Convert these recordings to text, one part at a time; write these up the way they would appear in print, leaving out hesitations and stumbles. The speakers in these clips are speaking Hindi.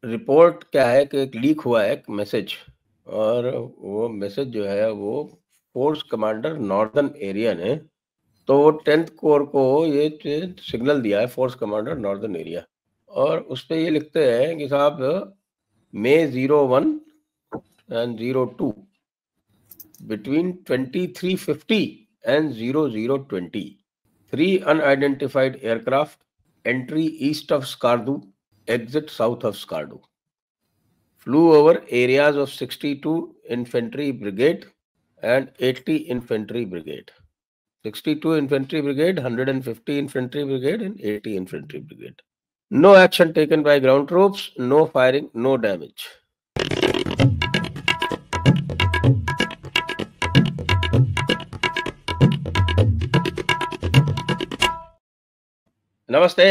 रिपोर्ट क्या है कि एक लीक हुआ है एक मैसेज, और वो मैसेज जो है वो फोर्स कमांडर नॉर्दर्न एरिया ने, तो वो 10th कोर को ये सिग्नल दिया है, फोर्स कमांडर नॉर्दर्न एरिया, और उस पे ये लिखते हैं कि साहब May 01 and 02 between 2350 and 0020 3 unidentified aircraft entry east of Skardu, exit south of Skardu, flew over areas of 62 Infantry Brigade and 80 Infantry Brigade. 62 Infantry Brigade, 150 Infantry Brigade and 80 Infantry Brigade. No action taken by ground troops, no firing, no damage. नमस्ते,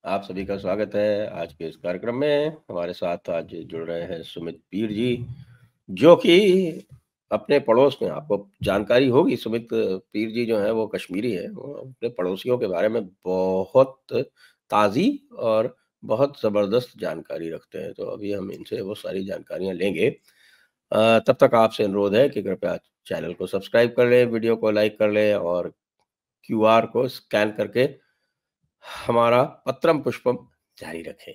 आप सभी का स्वागत है आज के इस कार्यक्रम में। हमारे साथ आज जुड़ रहे हैं सुमित पीर जी, जो कि अपने पड़ोस में, आपको जानकारी होगी, सुमित पीर जी जो है वो कश्मीरी है, वो अपने पड़ोसियों के बारे में बहुत ताज़ी और बहुत ज़बरदस्त जानकारी रखते हैं। तो अभी हम इनसे वो सारी जानकारियां लेंगे। तब तक आपसे अनुरोध है कि कृपया चैनल को सब्सक्राइब कर लें, वीडियो को लाइक कर लें और QR को स्कैन करके हमारा पत्रम पुष्पम जारी रखें।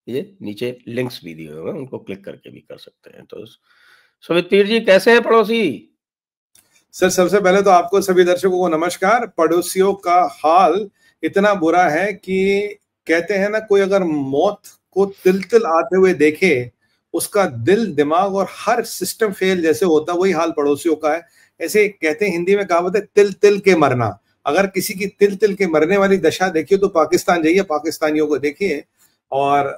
ये नीचे लिंक्स भी दिए हुए हैं, उनको क्लिक करके भी कर सकते हैं। तो सुमित पीर जी कैसे हैं पड़ोसी? सर, सबसे पहले तो आपको सभी दर्शकों को नमस्कार। पड़ोसियों का हाल इतना बुरा है कि कहते हैं ना, कोई अगर मौत को तिल तिल आते हुए देखे, उसका दिल, दिमाग और हर सिस्टम फेल जैसे होता, वही हाल पड़ोसियों का है। ऐसे कहते हैं, हिंदी में कहावत है, तिल तिल के मरना। अगर किसी की तिल तिल के मरने वाली दशा देखिए तो पाकिस्तान जाइए, पाकिस्तानियों को देखिए। और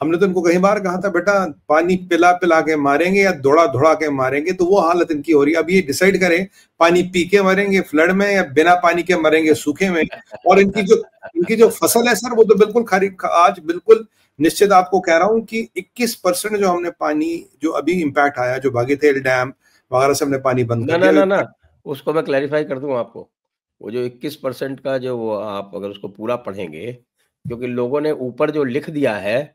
हमने तो इनको कई बार कहा था, बेटा पानी पिला पिला के मारेंगे या दौड़ा दौड़ा के मारेंगे, तो वो हालत इनकी हो रही है। अब ये डिसाइड करें, पानी पी के मरेंगे फ्लड में या बिना पानी के मरेंगे सूखे में। और इनकी जो फसल है सर, वो तो बिल्कुल खरीफ आज बिल्कुल निश्चित आपको कह रहा हूं कि 21% जो हमने पानी, जो अभी इम्पैक्ट आया, जो बागेतेल डैम वगैरह से हमने पानी बंद कर दिया। ना, उसको मैं क्लैरिफाई कर दूं आपको। वो जो 21% का जो, वो आप अगर उसको पूरा पढ़ेंगे, क्योंकि लोगों ने ऊपर जो लिख दिया है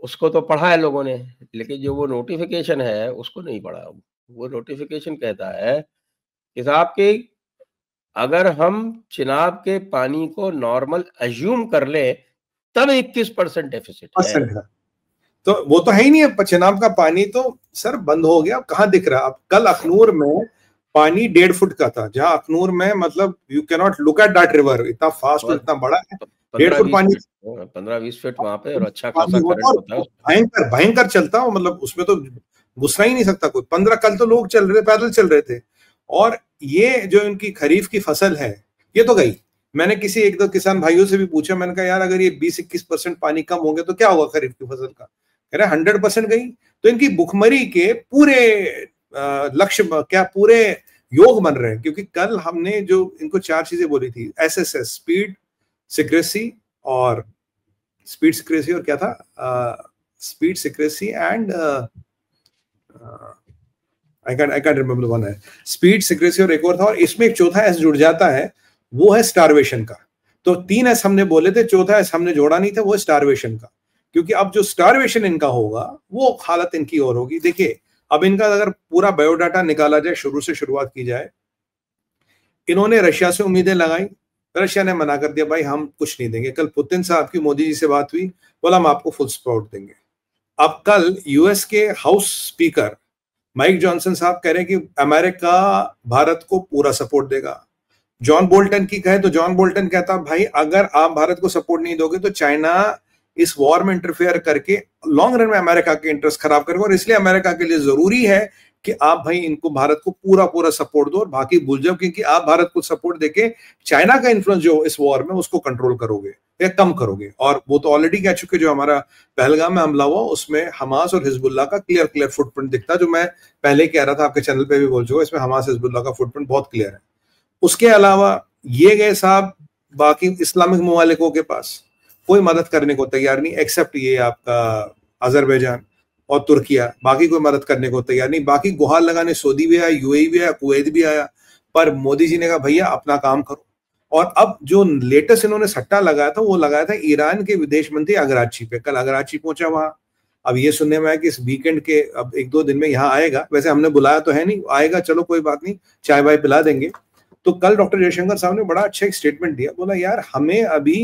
उसको तो पढ़ा है लोगों ने, लेकिन जो वो नोटिफिकेशन है उसको नहीं पढ़ा। वो नोटिफिकेशन कहता है कि साहब कि अगर हम चिनाब के पानी को नॉर्मल अज्यूम कर ले तब 21% डेफिसिट है। तो वो तो है ही नहीं है। चिनाब का पानी तो सर बंद हो गया, कहाँ दिख रहा। अब कल अखनूर में पानी 1.5 फुट का था, जहां अखनूर में मतलब you can not look at that river, इतना फास्ट और इतना बड़ा है। 1.5 फुट पानी, 15-20 फीट वहां पे, और अच्छा खासा करंट होता है। भयंकर भयंकर चलता हो, मतलब उसमें तो घुसना ही नहीं सकता कोई। 15 कल तो लोग चल रहे, पैदल चल रहे थे। और ये जो इनकी खरीफ की फसल है, ये तो गई। मैंने किसी एक दो किसान भाइयों से भी पूछा, मैंने कहा यार अगर ये 20-21% पानी कम हो गया तो क्या होगा खरीफ की फसल का? कह रहे 100% गई। तो इनकी भुखमरी के पूरे लक्ष्य क्या पूरे योग बन रहे हैं। क्योंकि कल हमने जो इनको 4 चीजें बोली थी, SSS, स्पीड, सिक्रेसी और क्या था, speed, secrecy and I can't remember one है, स्पीड, सिक्रेसी और एक और था, और इसमें एक चौथा एस जुड़ जाता है, वो है स्टारवेशन का। तो 3 एस हमने बोले थे, चौथा एस हमने जोड़ा नहीं था, वो है स्टारवेशन का। क्योंकि अब जो स्टारवेशन इनका होगा, वो हालत इनकी और होगी। देखिए, अब इनका अगर पूरा बायोडाटा निकाला जाए, शुरू से शुरुआत की जाए, इन्होंने रशिया से उम्मीदें लगाई, रशिया ने मना कर दिया, भाई हम कुछ नहीं देंगे। कल पुतिन साहब की मोदी जी से बात हुई, बोला हम आपको फुल सपोर्ट देंगे। अब कल यूएस के हाउस स्पीकर माइक जॉनसन साहब कह रहे हैं कि अमेरिका भारत को पूरा सपोर्ट देगा। जॉन बोल्टन की कहे तो जॉन बोल्टन कहता, भाई अगर आप भारत को सपोर्ट नहीं दोगे तो चाइना इस वॉर में इंटरफेयर करके लॉन्ग रन में अमेरिका के इंटरेस्ट खराब करेगा, और इसलिए अमेरिका के लिए जरूरी है कि आप भाई इनको, भारत को पूरा पूरा सपोर्ट दो और बाकी भूल जाओ। क्योंकि आप भारत को सपोर्ट देके चाइना का इन्फ्लुएंस जो इस वॉर में, उसको कंट्रोल करोगे या कम करोगे। और वो तो ऑलरेडी कह चुके, जो हमारा पहलगाम में हमला हुआ उसमें हमास और हिजबुल्लाह का क्लियर फुटप्रिंट दिखता, जो मैं पहले कह रहा था, आपके चैनल पे भी बोल चुका, इसमें हमास हिजबुल्लाह का फुटप्रिंट बहुत क्लियर है। उसके अलावा ये गए साहब बाकी इस्लामिक ममालिकों के पास, कोई मदद करने को तैयार नहीं, एक्सेप्ट ये आपका अजरबैजान और तुर्किया, बाकी कोई मदद करने को तैयार नहीं। बाकी गुहार लगाने सऊदी भी आया, UAE भी आया, कुवैत भी आया, पर मोदी जी ने कहा भैया अपना काम करो। और अब जो लेटेस्ट इन्होंने सट्टा लगाया था वो लगाया था ईरान के विदेश मंत्री अगराची पे। कल अगराची पहुंचा वहां। अब ये सुनने में आया कि इस वीकेंड के अब 1-2 दिन में यहाँ आएगा। वैसे हमने बुलाया तो है नहीं, आएगा, चलो कोई बात नहीं, चाय वाय पिला देंगे। तो कल डॉक्टर जयशंकर साहब ने बड़ा अच्छा एक स्टेटमेंट दिया। बोला यार हमें अभी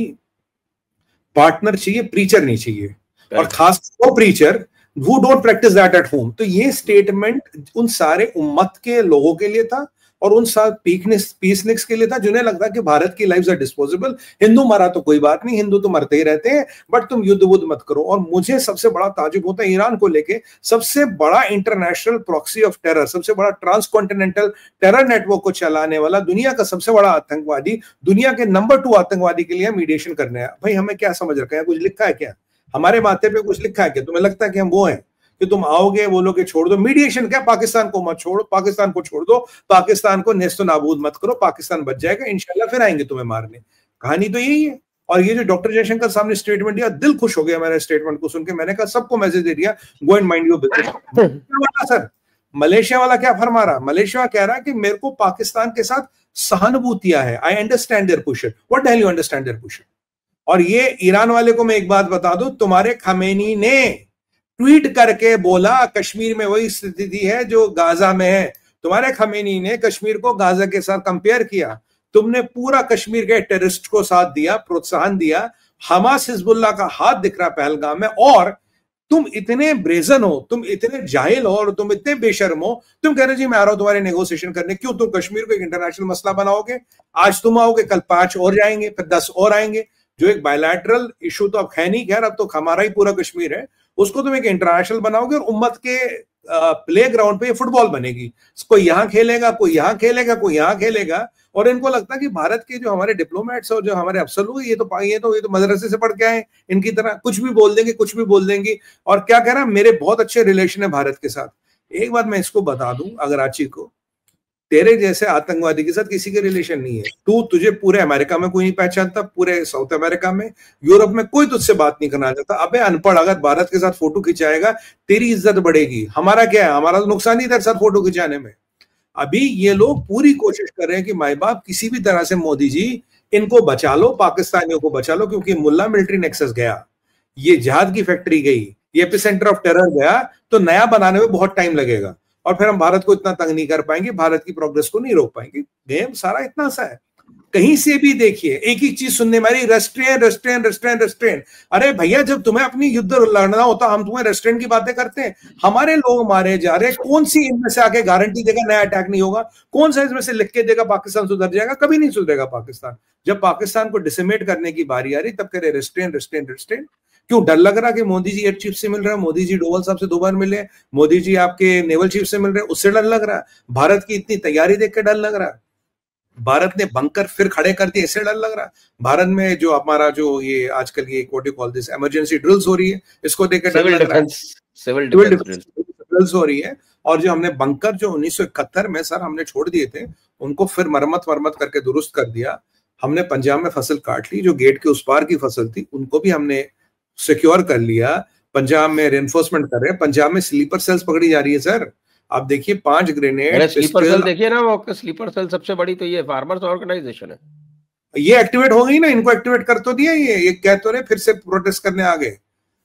पार्टनर चाहिए, प्रीचर नहीं चाहिए, और खास वो preacher who don't practice that at home। तो ये स्टेटमेंट उन सारे उम्मत के लोगों के लिए था और उन सारे पीसनिक्स के लिए था जिन्हें लगता है कि भारत की लाइव्स आर डिस्पोजेबल, हिंदू मरा तो कोई बात नहीं, हिंदू तो मरते ही रहते हैं, बट तुम युद्ध वुद्ध मत करो। और मुझे सबसे बड़ा ताजुब होता है ईरान को लेके, सबसे बड़ा इंटरनेशनल प्रॉक्सी ऑफ टेरर, सबसे बड़ा ट्रांसकॉन्टिनेंटल टेरर नेटवर्क को चलाने वाला, दुनिया का सबसे बड़ा आतंकवादी, दुनिया के नंबर 2 आतंकवादी के लिए मीडिएशन करने आया। भाई हमें क्या समझ रखा है, कुछ लिखा है क्या हमारे माथे पे, कुछ लिखा है क्या? तुम्हें लगता है कि हम वो हैं कि तुम आओगे बोलोगे छोड़ दो मीडिएशन? क्या पाकिस्तान को मत छोड़ो, पाकिस्तान को छोड़ दो, पाकिस्तान को नेस्तो नाबूद मत करो, पाकिस्तान बच जाएगा इंशाल्लाह, फिर आएंगे तुम्हें मारने। कहानी तो यही है। और ये जो डॉक्टर जयशंकर साहब ने स्टेटमेंट दिया, दिल खुश हो गया मेरा स्टेटमेंट को सुन के। मैंने कहा सबको मैसेज दे दिया, go and mind your business. Sir Malaysia वाला क्या फरमा रहा? मलेशिया कह रहा है कि मेरे को पाकिस्तान के साथ सहानुभूतियां है, I understand their position. What the hell you understand their position? और ये ईरान वाले को मैं एक बात बता दूं, तुम्हारे खमेनी ने ट्वीट करके बोला कश्मीर में वही स्थिति है जो गाजा में है। तुम्हारे खमेनी ने कश्मीर को गाजा के साथ कंपेयर किया। तुमने पूरा कश्मीर के टेररिस्ट को साथ दिया, प्रोत्साहन दिया। हमास हिजबुल्लाह का हाथ दिख रहा पहलगाम में। और तुम इतने ब्रेजन हो, तुम इतने जाहिल हो और तुम इतने बेशर्म हो, तुम कह रहे जी मैं आ रहा हूं तुम्हारे नेगोशिएशन करने। क्यों? तुम कश्मीर को एक इंटरनेशनल मसला बनाओगे। आज तुम आओगे, कल 5 और जाएंगे, फिर 10 और आएंगे। जो एक बायलैटरल इशू तो अब है नहीं, खैर अब तो हमारा ही पूरा कश्मीर है, उसको तुम एक इंटरनेशनल बनाओगे और उम्मत के प्ले ग्राउंड पे फुटबॉल बनेगी। कोई यहां खेलेगा, कोई यहां खेलेगा, कोई यहां खेलेगा। और इनको लगता है कि भारत के जो हमारे डिप्लोमेट्स और जो हमारे अफसर लोग ये तो मदरसे से पढ़ के आए, इनकी तरह कुछ भी बोल देंगे, कुछ भी बोल देंगे। और क्या कह रहा है, मेरे बहुत अच्छे रिलेशन है भारत के साथ। एक बात मैं इसको बता दूं अगराची को, तेरे जैसे आतंकवादी के साथ किसी के रिलेशन नहीं है। तुझे पूरे अमेरिका में कोई नहीं पहचानता, पूरे साउथ अमेरिका में, यूरोप में कोई तुझसे बात नहीं करना चाहता। अबे अनपढ़, अगर भारत के साथ फोटो खिंचाएगा तेरी इज्जत बढ़ेगी। हमारा क्या है, हमारा तो नुकसान ही तेरे साथ फोटो खिंचाने में। अभी ये लोग पूरी कोशिश कर रहे हैं कि माई बाप किसी भी तरह से मोदी जी इनको बचा लो, पाकिस्तानियों को बचा लो, क्योंकि मुल्ला मिलिट्री नेक्सस गया, ये जहाद की फैक्ट्री गई, ये एपिसेंटर ऑफ टेरर गया, तो नया बनाने में बहुत टाइम लगेगा और फिर हम भारत को इतना तंग नहीं कर पाएंगे, भारत की प्रोग्रेस को नहीं रोक पाएंगे। गेम सारा इतना सा है। कहीं से भी देखिए एक ही चीज सुनने मारी, रेस्ट्रेन रेस्ट्रेन रेस्ट्रेन रेस्ट्रेन। अरे भैया जब तुम्हें अपनी युद्ध लड़ना होता हम तुम्हें रेस्ट्रेन की बातें करते हैं। हमारे लोग मारे जा रहे हैं, कौन सी इनमें से आके गारंटी देगा नया अटैक नहीं होगा? कौन सा इसमें से लिख के देगा पाकिस्तान सुधर जाएगा? कभी नहीं सुधरेगा पाकिस्तान। जब पाकिस्तान को डिसिमेट करने की बारी आ रही तब कह रहे रेस्ट्रेन रेस्ट्रेन रेस्ट्रेन। क्यों डर लग रहा कि मोदी जी एयर चीफ से मिल रहा है, मोदी जी डोवल साहब से 2 बार मिले, मोदी जी आपके नेवल चीफ से मिल रहे हैं, उससे डर लग रहा है? भारत की इतनी तैयारी देख के डर लग रहा है? भारत ने बंकर फिर खड़े कर दिए, इससे डर लग रहा है? भारत में जो हमारा जो ये आजकल ये what you call this emergency drills हो रही है, इसको देख के डर लग रहा है। सिविल डिफेंस ड्रिल्स हो रही है। और जो हमने बंकर जो 1971 में सर हमने छोड़ दिए थे, उनको फिर मरम्मत करके दुरुस्त कर दिया। हमने पंजाब में फसल काट ली, जो गेट के उस पार की फसल थी उनको भी हमने सिक्योर कर लिया। पंजाब में रेनफोर्समेंट कर रहे हैं, पंजाब में स्लीपर सेल्स पकड़ी जा रही है सर। आप देखिए 5 ग्रेनेड स्लीपर सेल देखिए ना, वो स्लीपर सेल सबसे बड़ी तो ये फार्मर्स ऑर्गेनाइजेशन है। ये एक्टिवेट हो गई ना, इनको एक्टिवेट कर तो दिया, ये कह तो रहे फिर से प्रोटेस्ट करने आ गए।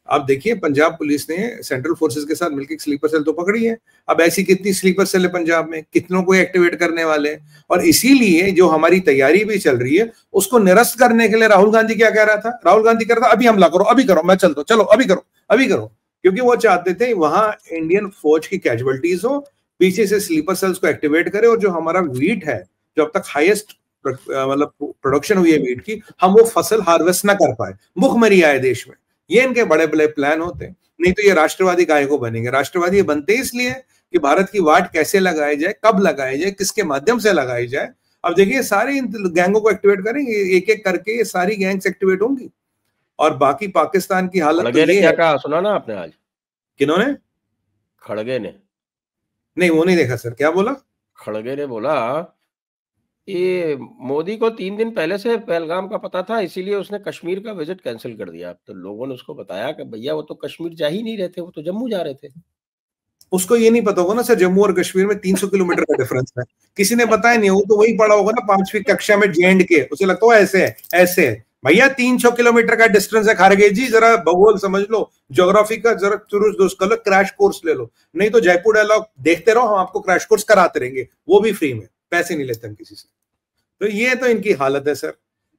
आप देखिए पंजाब पुलिस ने सेंट्रल फोर्सेस के साथ मिलकर स्लीपर सेल तो पकड़ी है। अब ऐसी कितनी स्लीपर सेल है पंजाब में, कितनों को एक्टिवेट करने वाले हैं। और इसीलिए जो हमारी तैयारी भी चल रही है उसको निरस्त करने के लिए राहुल गांधी क्या कह रहा था? राहुल गांधी कह रहा था अभी हमला करो, अभी करो, मैं चलता हूं, चलो अभी करो, अभी करो। क्योंकि वो चाहते थे वहां इंडियन फौज की कैजुअलिटीज हो, पीछे से स्लीपर सेल्स को एक्टिवेट करे और जो हमारा वीट है, जो अब तक हाईएस्ट मतलब प्रोडक्शन हुई है वीट की, हम वो फसल हार्वेस्ट ना कर पाए, भूखमरी आए देश में। ये इनके बड़े बड़े प्लान होते हैं। नहीं तो ये राष्ट्रवादी काहे को बनेंगे? राष्ट्रवादी बनते इसलिए कि भारत की वाट कैसे लगाई जाए, कब लगाई जाए, किसके माध्यम से लगाई जाए। अब देखिए सारे इन गैंगों को एक्टिवेट करेंगे, एक एक करके ये सारी गैंग्स एक्टिवेट होंगी। और बाकी पाकिस्तान की हालत तो ये क्या कहा सुना ना आपने आज? किन्होंने? खड़गे ने। नहीं वो नहीं देखा सर, क्या बोला? खड़गे ने बोला ये मोदी को 3 दिन पहले से पहलगाम का पता था, इसीलिए उसने कश्मीर का विजिट कैंसिल कर दिया। तो लोगों ने उसको बताया कि भैया वो तो कश्मीर जा ही नहीं रहे थे, वो तो जम्मू जा रहे थे। उसको ये नहीं पता होगा ना सर, जम्मू और कश्मीर में 300 किलोमीटर का डिफरेंस है, किसी ने बताया नहीं, वो तो वही पढ़ा होगा ना 5वीं कक्षा में J&K, उसे लगता है ऐसे है ऐसे है। भैया 300 किलोमीटर का डिस्टेंस है खारगे जी, जरा भूगोल समझ लो, ज्योग्राफी का जरा कर लो, क्रैश कोर्स ले लो, नहीं तो जयपुर डायलॉग देखते रहो, हम आपको क्रैश कोर्स कराते रहेंगे, वो भी फ्री में, पैसे नहीं लेते हम किसी से। तो ये तो इनकी हालत है सर।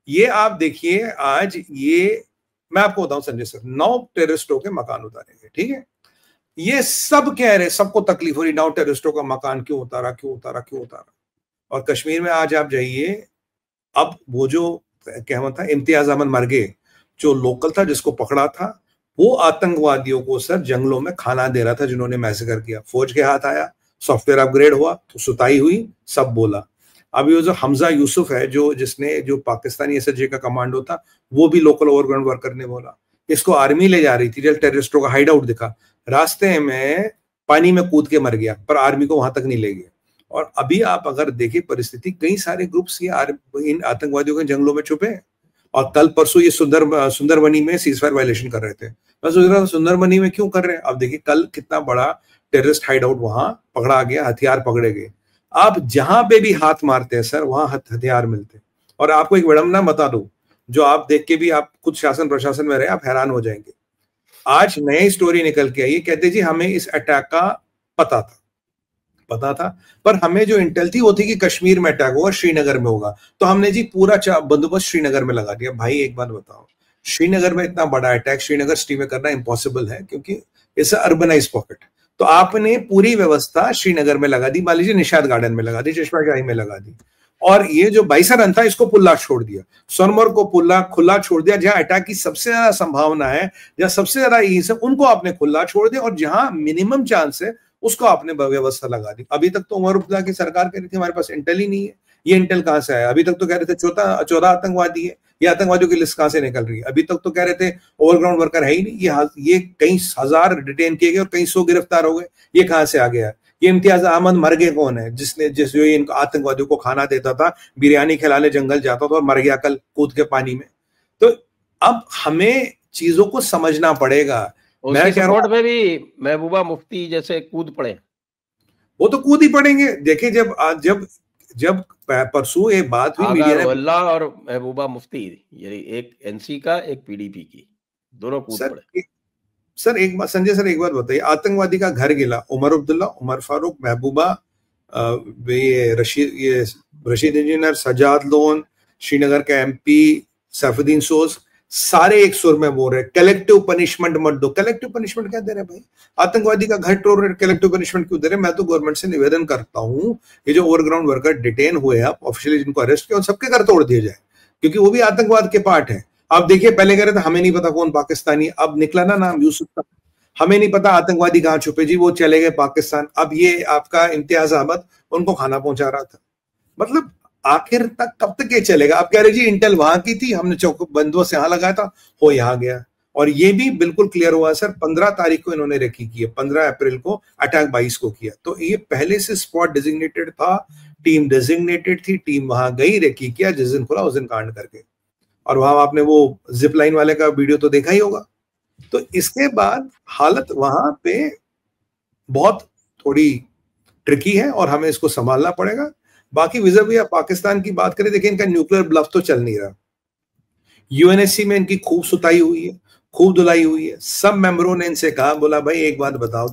ये आप देखिए आज ये मैं आपको बताऊं संजय सर, 9 टेररिस्टों के मकान उतारेंगे, ठीक है, ये सब कह रहे, सबको तकलीफ हो रही, 9 टेररिस्टों का मकान क्यों उतारा क्यों उतारा क्यों उतारा। और कश्मीर में आज आप जाइए, अब वो जो क्या था इम्तियाज अहमद मर गए, जो लोकल था जिसको पकड़ा था, वो आतंकवादियों को सर जंगलों में खाना दे रहा था जिन्होंने मैसेकर किया, फौज के हाथ आया, सॉफ्टवेयर अपग्रेड हुआ तो सुताई हुई, सब बोला। अभी वो जो हमजा यूसुफ है जो पाकिस्तानी एसएचजी का कमांडो था, वो भी लोकल ओवरग्राउंड वर्कर ने बोला, इसको आर्मी ले जा रही थी, जब टेररिस्टों का हाइड आउट दिखा, रास्ते में पानी में कूद के मर गया, पर आर्मी को वहां तक नहीं ले गया। और अभी आप अगर देखिए परिस्थिति, कई सारे ग्रुप्स ये इन आतंकवादियों के जंगलों में छुपे हैं। और कल परसों ये सुंदरबनी में सीजफायर वायलेशन कर रहे थे, मैं सोच रहा था सुंदरबनी में क्यों कर रहे हैं, अब देखिए कल कितना बड़ा टेररिस्ट हाइड आउट वहां पकड़ा गया, हथियार पकड़े गए। आप जहां पे भी हाथ मारते हैं सर, वहां हथियार मिलते हैं। और आपको एक विडंबना बता दूं, जो आप देख के भी आप खुद शासन प्रशासन में रहे, आप हैरान हो जाएंगे। आज नई स्टोरी निकल के आई, कहते जी हमें इस अटैक का पता था, पर हमें जो इंटेल थी वो थी कि कश्मीर में अटैक होगा, श्रीनगर में होगा, तो हमने जी पूरा बंदोबस्त श्रीनगर में लगा दिया। भाई एक बात बताओ, श्रीनगर में इतना बड़ा अटैक श्रीनगर सिटी में करना इम्पॉसिबल है, क्योंकि इट्स अर्बनाइज पॉकेट। तो आपने पूरी व्यवस्था श्रीनगर में लगा दी, मान लीजिए निशाद गार्डन में लगा दी, चश्मा शाही में लगा दी, और ये जो बाइसरन था इसको पुल्ला छोड़ दिया, सोनमर्ग को पुल्ला खुला छोड़ दिया, जहां अटैक की सबसे ज्यादा संभावना है, जहां सबसे ज्यादा ईज है, उनको आपने खुला छोड़ दिया, और जहां मिनिमम चांस है उसको आपने व्यवस्था लगा दी। अभी तक तो उमर अब्दुल्ला की सरकार कह रही थी हमारे पास इंटेल ही नहीं है, ये इंटेल कहां से आया, अभी तक तो कह रहे थे 14 आतंकवादी है, ये आतंकवादियों की लिस्ट कहां से निकल रही है, अभी तक तो कह रहे थे ओवरग्राउंड वर्कर है ही नहीं, ये कई हजार डिटेन किए गए और कई 100 गिरफ्तार हो गए, ये कहां से आ गया। ये इम्तियाज अहमद मर गए कौन है, जो इनको आतंकवादियों को खाना देता था, बिरयानी खिलाने जंगल जाता था और मर गया कल कूद के पानी में। तो अब हमें चीजों को समझना पड़ेगा। मैं कह रहा हूं भी महबूबा मुफ्ती जैसे कूद पड़े, वो तो कूद ही पड़ेंगे। देखिए जब परसों एक बात हुई मीडिया ने, अल्लाह और महबूबा मुफ्ती, यानी एक एनसी का एक पीडीपी की, दोनों कूद पड़े। सर एक बात संजय सर, एक बात बताइए, आतंकवादी का घर गिला, उमर अब्दुल्ला, उमर फारूक, महबूबा, ये रशीद इंजीनियर, सजाद लोन, श्रीनगर का एमपी सैफुद्दीन सोज, सारे एक सुर में बोल रहे कलेक्टिव पनिशमेंट मत दो। कलेक्टिव पनिशमेंट क्या दे रहे भाई, आतंकवादी का घर तोड़ रहे, कलेक्टिव पनिशमेंट क्यों दे रहे। मैं तो गवर्नमेंट से निवेदन करता हूं, ये जो ओवरग्राउंड वर्कर डिटेन हुए हैं ऑफिशियली, जिनको अरेस्ट किया, उन सबके घर तोड़ दिए जाए, क्योंकि वो भी आतंकवाद के पार्ट है। अब देखिए पहले कह रहे थे हमें नहीं पता कौन पाकिस्तानी, अब निकला ना नाम यूसुफ का, हमें नहीं पता आतंकवादी कहां छुपे जी, वो चले गए पाकिस्तान। अब ये आपका इम्तियाज अहमद उनको खाना पहुंचा रहा था। मतलब आखिर तक कब तक ये चलेगा। आप कह रहे जी इंटेल वहां की थी, हमने चौक बंदोबस्त यहां लगाया था, हो यहां गया। और ये भी बिल्कुल क्लियर हुआ सर, 15 तारीख को इन्होंने रेकी की है, 15 अप्रैल को अटैक 22 को किया, तो ये पहले से स्पॉट डेजिग्नेटेड था, टीम डेजिग्नेटेड थी, टीम वहां गई, रेकी किया, जिस दिन खुला उस दिन कांड करके। और वहां आपने वो जिप लाइन वाले का वीडियो तो देखा ही होगा। तो इसके बाद हालत वहां पे बहुत थोड़ी ट्रिकी है और हमें इसको संभालना पड़ेगा। बाकी विज़ा पाकिस्तान की बात करें, देखिए इनका न्यूक्लियर ब्लफ तो चल नहीं रहा, यूएनएससी में इनकी खूब सुताई हुई है, खूब धुलाई हुई है। सब मेंबरों ने इनसे कहा, बोला भाई एक बात बताओ,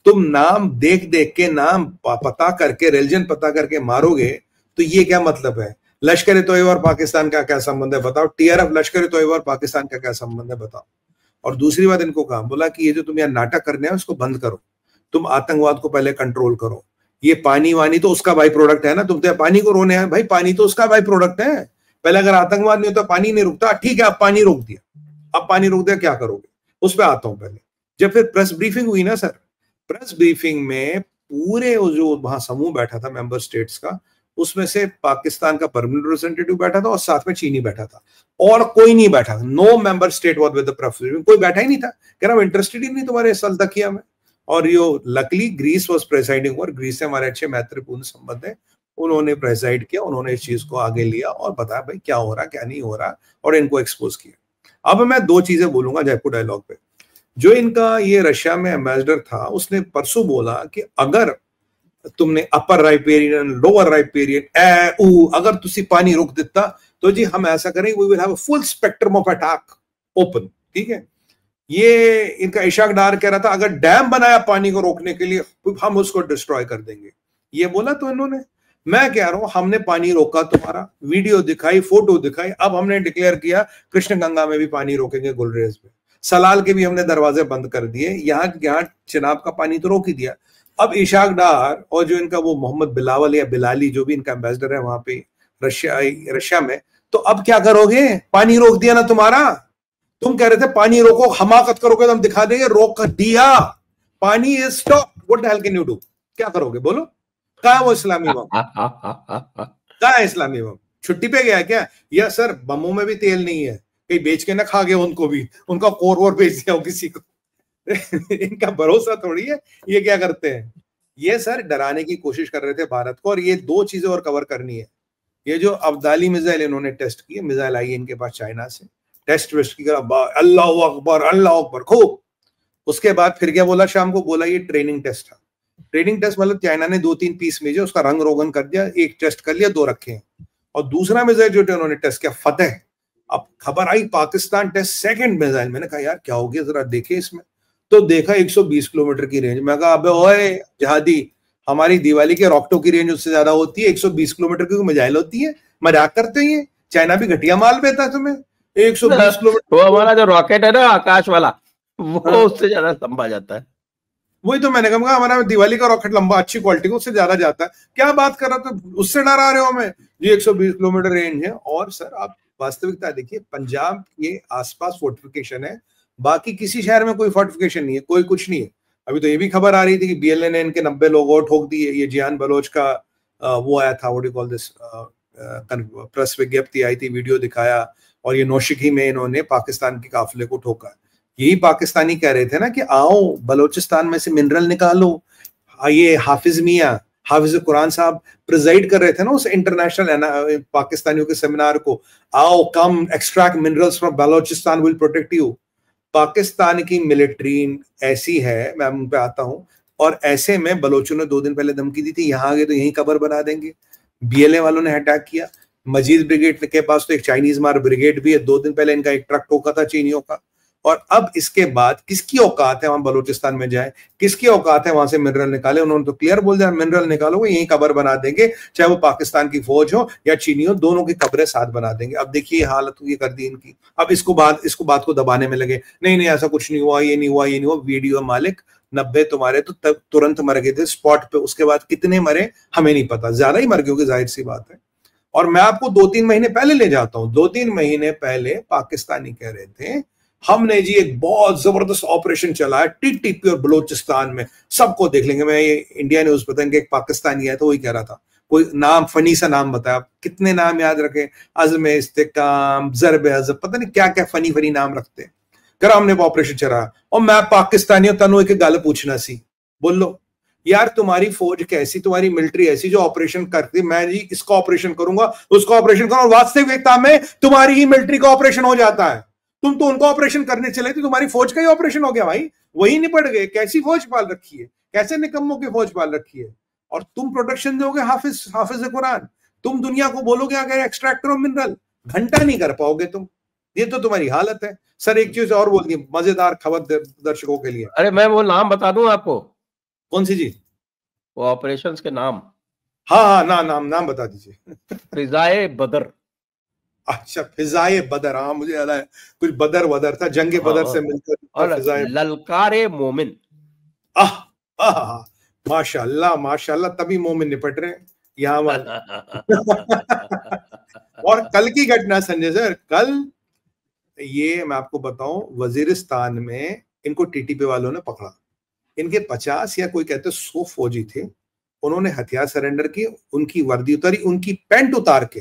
तुम नाम देख देख के, नाम पता करके, रिलीजन पता करके मारोगे, तो ये क्या मतलब है। लश्कर तोयबा और पाकिस्तान का क्या संबंध है बताओ, टीआरएफ लश्कर तोयबा और पाकिस्तान का क्या संबंध है बताओ। और दूसरी बात इनको कहा, बोला कि ये जो तुम यहाँ नाटक करने हैं उसको बंद करो, तुम आतंकवाद को पहले कंट्रोल करो। ये पानी वानी तो उसका बाई प्रोडक्ट है ना, तुम तो पानी को रोने हैं, भाई पानी तो उसका बाई प्रोडक्ट है। पहले अगर आतंकवाद नहीं होता पानी नहीं रुकता, ठीक है अब पानी रोक दिया, अब पानी रोक दिया क्या करोगे, उस पर आता हूं। पहले जब फिर प्रेस ब्रीफिंग हुई ना सर, प्रेस ब्रीफिंग में पूरे जो वहां समूह बैठा था मेंबर स्टेट्स का, उसमें से पाकिस्तान का परमानेंट रिप्रेजेंटेटिव बैठा था और साथ में चीनी बैठा था, और कोई नहीं बैठा। No member state was with the press briefing, कोई बैठा ही नहीं था, कह रहा इंटरेस्टेड ही नहीं तुम्हारे सल्तकिया में। और यो लकली ग्रीस वाज प्रेसाइडिंग, और ग्रीस से हमारे अच्छे मैत्रीपूर्ण संबंध है, उन्होंने प्रेसाइड किया, उन्होंने इस चीज को आगे लिया और बताया भाई क्या हो रहा क्या नहीं हो रहा, और इनको एक्सपोज किया। अब मैं दो चीजें बोलूंगा जयपुर डायलॉग पे। जो इनका ये रशिया में एम्बेसडर था उसने परसों बोला कि अगर तुमने अपर राइपेरियन लोअर राइपेरियन अगर तुसी पानी रोक देता तो जी हम ऐसा करें, we will have a full spectrum of attack open. ठीक है, ये इनका इशाक डार कह रहा था अगर डैम बनाया पानी को रोकने के लिए हम उसको डिस्ट्रॉय कर देंगे, ये बोला तो इन्होंने। मैं कह रहा हूं हमने पानी रोका, तुम्हारा वीडियो दिखाई, फोटो दिखाई, अब हमने डिक्लेयर किया कृष्ण गंगा में भी पानी रोकेंगे, गुलरेज में, सलाल के भी हमने दरवाजे बंद कर दिए, यहाँ चिनाब का पानी तो रोक ही दिया। अब इशाक डार और जो इनका वो मोहम्मद बिलावल या बिलाली जो भी इनका एम्बेसडर है वहां पे रशिया में, तो अब क्या करोगे? पानी रोक दिया ना तुम्हारा, तुम कह रहे थे पानी रोको, हमाकत करोगे तो हम दिखा देंगे, रोक दिया, पानी is stop, what the hell can you do? क्या करोगे बोलो? कहां है वो इस्लामी बम? कहां है इस्लामी बम? छुट्टी पे गया क्या? या सर बमों में भी तेल नहीं है, कहीं बेच के ना खा गए उनको भी, उनका कोर वोर बेच दिया हो किसी को। इनका भरोसा थोड़ी है, ये क्या करते हैं? ये सर डराने की कोशिश कर रहे थे भारत को, और ये दो चीजें और कवर करनी है। ये जो अब्दाली मिसाइल इन्होंने टेस्ट की, मिसाइल आई है इनके पास चाइना से, टेस्ट वेस्ट की, अल्लाह अकबर खूब। उसके बाद फिर क्या बोला शाम को? बोला ये ट्रेनिंग टेस्ट था। ट्रेनिंग टेस्ट मतलब चाइना ने 2-3 पीस भेजे, उसका रंग रोगन कर दिया, एक टेस्ट कर लिया, 2 रखे हैं। और दूसरा मिसाइल जो उन्होंने टेस्ट किया फतेह, अब खबर आई पाकिस्तान टेस्ट सेकंड मिसाइल। मैंने कहा यार क्या हो गया, जरा देखे इसमें, तो देखा 120 किलोमीटर की रेंज। मैं कहा अबे ओए जहादी, हमारी दिवाली के रॉकेटों की रेंज उससे ज्यादा होती है, 120 किलोमीटर की मिसाइल होती है, मजाक करते हैं? चाइना भी घटिया माल देता है तुम्हें। 120 किलोमीटर वो हमारा जो रॉकेट है ना आकाश वाला, वो उससे ज्यादा लंबा जाता है। वही तो मैंने कहा हमारा दिवाली का रॉकेट लंबा, अच्छी क्वालिटी का, उससे ज्यादा जाता है। क्या बात कर रहा था, उससे डरा रहे हो हमें? ये 120 किलोमीटर रेंज है। और सर आप वास्तविकता देखिए, पंजाब के आसपास फोर्टिफिकेशन है, बाकी किसी शहर में कोई फोर्टिफिकेशन नहीं है, कोई कुछ नहीं है। अभी तो ये भी खबर आ रही थी कि बीएलए ने इनके 90 लोगों ठोक दिए। ये जियान बलोच का वो आया था, what do call this, press विज्ञप्ति आई थी, वीडियो दिखाया, और ये नौशिकी में इन्होंने पाकिस्तान के काफिले को ठोका। यही पाकिस्तानी कह रहे थे ना कि आओ बलोचिस्तान में से मिनरल निकालो। ये हाफिज मियां, हाफिज कुरान साहब प्रिजाइड कर रहे थे ना उस इंटरनेशनल पाकिस्तानियों के सेमिनार को, आओ come extract minerals from Balochistan, will protect you. Pakistan की मिलिट्री ऐसी है, मैं उन पे आता हूं, और ऐसे में बलोचों ने 2 दिन पहले धमकी दी थी, यहां आगे तो यही कबर बना देंगे। बीएलए वालों ने अटैक किया, मजीद ब्रिगेड के पास तो एक चाइनीज मार ब्रिगेड भी है, 2 दिन पहले इनका एक ट्रक ठोका था चीनियों का। और अब इसके बाद किसकी औकात है वहां बलूचिस्तान में जाए, किसकी औकात है वहां से मिनरल निकाले? उन्होंने तो क्लियर बोल दिया मिनरल निकालो, यही कब्र बना देंगे, चाहे वो पाकिस्तान की फौज हो या चीनी हो, दोनों की कब्रें साथ बना देंगे। अब देखिए हालत ये कर दी इनकी। अब इसको बात को दबाने में लगे, नहीं ऐसा कुछ नहीं हुआ, ये नहीं हुआ, ये नहीं हुआ। वीडियो मालिक 90 तुम्हारे तो तब तुरंत मर गए थे स्पॉट पे, उसके बाद कितने मरे हमें नहीं पता, ज्यादा ही मर गए होंगे, जाहिर सी बात है। और मैं आपको 2-3 महीने पहले ले जाता हूं। 2-3 महीने पहले पाकिस्तानी कह रहे थे हमने जी एक बहुत जबरदस्त ऑपरेशन चलाया टीटीपी और बलूचिस्तान में, सबको देख लेंगे। मैं ये इंडिया न्यूज पता नहीं, एक पाकिस्तानी है तो वही कह रहा था, कोई नाम फनी सा नाम बताया, कितने नाम याद रखे, अज़्म इस्तेकाम, ज़र्ब अज़ब, पता नहीं क्या क्या फनी नाम रखते हैं। कर हमने ऑपरेशन चलाया, और मैं पाकिस्तानी हूं, तनु एक गल पूछना सी, बोलो यार तुम्हारी फौज कैसी, तुम्हारी मिलिट्री ऐसी जो ऑपरेशन करती, मैं जी इसका ऑपरेशन करूंगा, उसका ऑपरेशन करूंगा, वास्तविकता में तुम्हारी ही मिलिट्री का ऑपरेशन हो जाता है। तुम तो उनका ऑपरेशन करने चले थे, तुम्हारी फौज का ही ऑपरेशन हो गया भाई, वही निपट गए। कैसी फौज पाल रखी है, कैसे निकम्मों की फौज पाल रखी है। और तुम प्रोटेक्शन दोगे हाफिज कुरान, तुम दुनिया को बोलोगे अगर एक्सट्रैक्टर ऑफ मिनरल, घंटा नहीं कर पाओगे तुम। ये तो तुम्हारी हालत है। सर एक चीज और बोल दी, मजेदार खबर दर्शकों के लिए। अरे मैं वो नाम बता दूं आपको? कौन सी जी? वो ऑपरेशंस के नाम। हाँ नाम बता दीजिए। फिजाए बदर। अच्छा फिजाए बदर, हाँ मुझे याद है, कुछ बदर था, जंगे बदर से मिलकर, और ललकारे मोमिन। माशाल्लाह तभी मोमिन निपट रहे हैं यहाँ वाले। और कल की घटना संजय सर, कल ये मैं आपको बताऊं, वजीरिस्तान में इनको टीटीपी वालों ने पकड़ा। इनके 50 या कोई कहते 100 फौजी थे, उन्होंने हथियार सरेंडर किए, उनकी वर्दी उतारी, उनकी पैंट उतार के,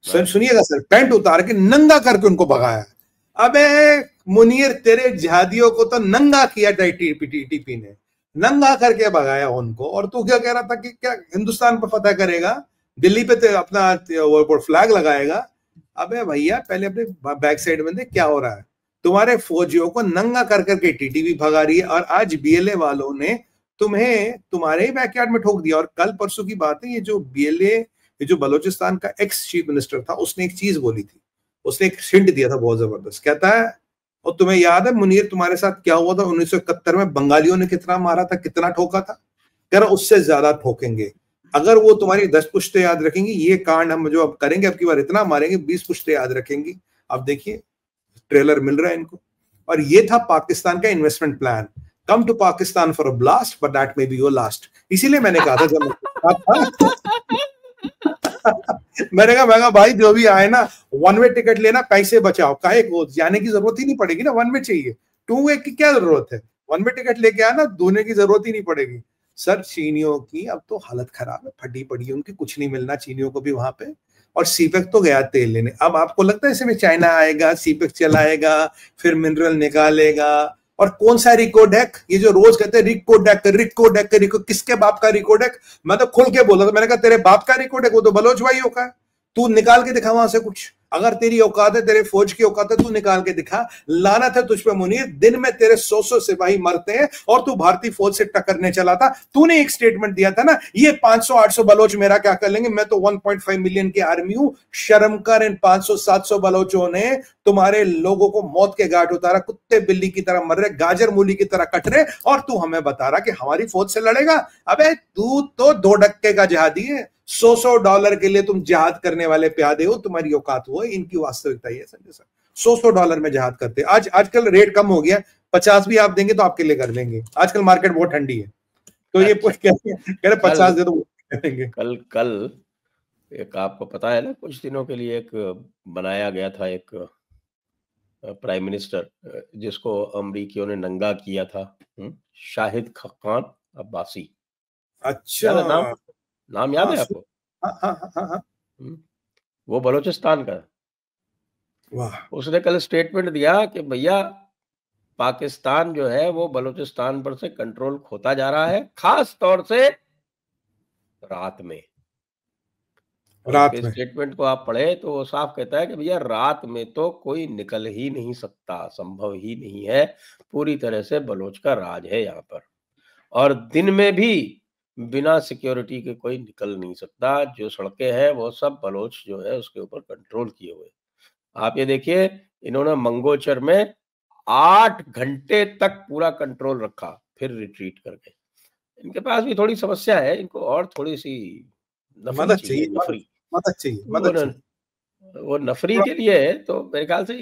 सर सुनिएगा सर, पैंट उतार के नंगा करके उनको भगाया। अबे मुनीर तेरे जिहादियों को तो नंगा किया टीटीपी ने, नंगा करके भगाया उनको। और तू क्या कह रहा था कि क्या हिंदुस्तान पर फतह करेगा, दिल्ली पे तो अपना फ्लैग लगाएगा? अबे भैया पहले अपने बैक साइड में देख क्या हो रहा है। तुम्हारे फौजियों को नंगा कर करके टीटीवी भगा रही है, और आज बीएलए वालों ने तुम्हें तुम्हारे ही बैकयार्ड में ठोक दिया। और कल परसों की बात है, ये जो बीएलए, ये जो बलूचिस्तान का एक्स चीफ मिनिस्टर था, उसने एक चीज बोली थी, उसने एक हिंट दिया था बहुत जबरदस्त। कहता है, और तुम्हें याद है मुनीर तुम्हारे साथ क्या हुआ था 1971 में, बंगालियों ने कितना मारा था, कितना ठोका था? कह रहा उससे ज्यादा ठोकेंगे। अगर वो तुम्हारी 10 पुश्ते याद रखेंगी, ये कांड हम जो अब करेंगे अब की बार इतना मारेंगे 20 पुश्ते याद रखेंगी। अब देखिए ट्रेलर मिल रहा है इनको। और ये था पाकिस्तान का investment plan, come to Pakistan for a blast but that may be your last. इसीलिए मैंने कहा था जब मैंने कहा भाई जो भी आए ना, वन वे टिकट लेना, पैसे बचाओ, काहे को जाने की जरूरत ही नहीं पड़ेगी ना, वन वे चाहिए, टू वे की क्या जरूरत है, वन वे टिकट लेके आना, धोने की जरूरत ही नहीं पड़ेगी। सर चीनियों की अब तो हालत खराब है, फटी पड़ी है उनकी, कुछ नहीं मिलना चीनियों को भी वहां पे। और सीपेक तो गया तेल लेने। अब आपको लगता है इसमें चाइना आएगा, सीपेक चलाएगा, फिर मिनरल निकालेगा, और कौन सा रिकोडेक, ये जो रोज कहते हैं रिकोडेक रिकोडेक रिको, किसके बाप का रिकोडेक? मैं तो खुल के बोला था, मैंने कहा तेरे बाप का रिकोडेक, वो तो बलोच भाइयों का है, तू निकाल के दिखा वहां से कुछ। अगर तेरी औकात है, तेरे फौज की औकात है, तू निकाल के दिखा। लानत है तुझ पे मुनीर, दिन में तेरे 100 सिपाही मरते हैं और तू भारतीय फौज से टक्करने चला था। तूने एक स्टेटमेंट दिया था ना, ये 500-800 बलोच मेरा क्या कर लेंगे, मैं तो 1.5 मिलियन की आर्मी हूं। शर्म कर, इन 500-700 बलोचों ने तुम्हारे लोगों को मौत के घाट उतारा, कुत्ते बिल्ली की तरह मर रहे, गाजर मूली की तरह कट रहे, और तू हमें बता रहा कि हमारी फौज से लड़ेगा। अबे तू तो 2 डक्के का जिहादी है, $100 के लिए तुम जिहाद करने वाले प्यादे हो, तुम्हारी औकात हो। इनकी वास्तविकता है संजय सर, $100 में जिहाद करते। आजकल रेट कम हो गया, 50 भी आप देंगे तो आपके लिए कर देंगे, आजकल मार्केट बहुत ठंडी है, तो ये कह रहे 50 दे तो देंगे। कल एक आपको पता है ना, कुछ दिनों के लिए एक बनाया गया था एक प्राइम मिनिस्टर, जिसको अमरीकियों ने नंगा किया था, शाहिद खान अब्बासी। अच्छा, नाम याद है आपको? हाँ। वो बलूचिस्तान का। वाह। उसने कल स्टेटमेंट दिया कि भैया पाकिस्तान जो है वो बलूचिस्तान पर से कंट्रोल खोता जा रहा है, खास तौर से रात में। स्टेटमेंट को आप पढ़े तो वो साफ कहता है कि भैया रात में तो कोई निकल ही नहीं सकता, संभव ही नहीं है, पूरी तरह से बलोच का राज है यहाँ पर, और दिन में भी बिना सिक्योरिटी के कोई निकल नहीं सकता। जो सड़कें हैं वो सब बलोच जो है उसके ऊपर कंट्रोल किए हुए। आप ये देखिए, इन्होंने मंगोचर में 8 घंटे तक पूरा कंट्रोल रखा, फिर रिट्रीट कर गए। इनके पास भी थोड़ी समस्या है, इनको और थोड़ी सी मदद चाहिए, मदद चाहिए। वो नफरी के लिए तो मेरे ख्याल से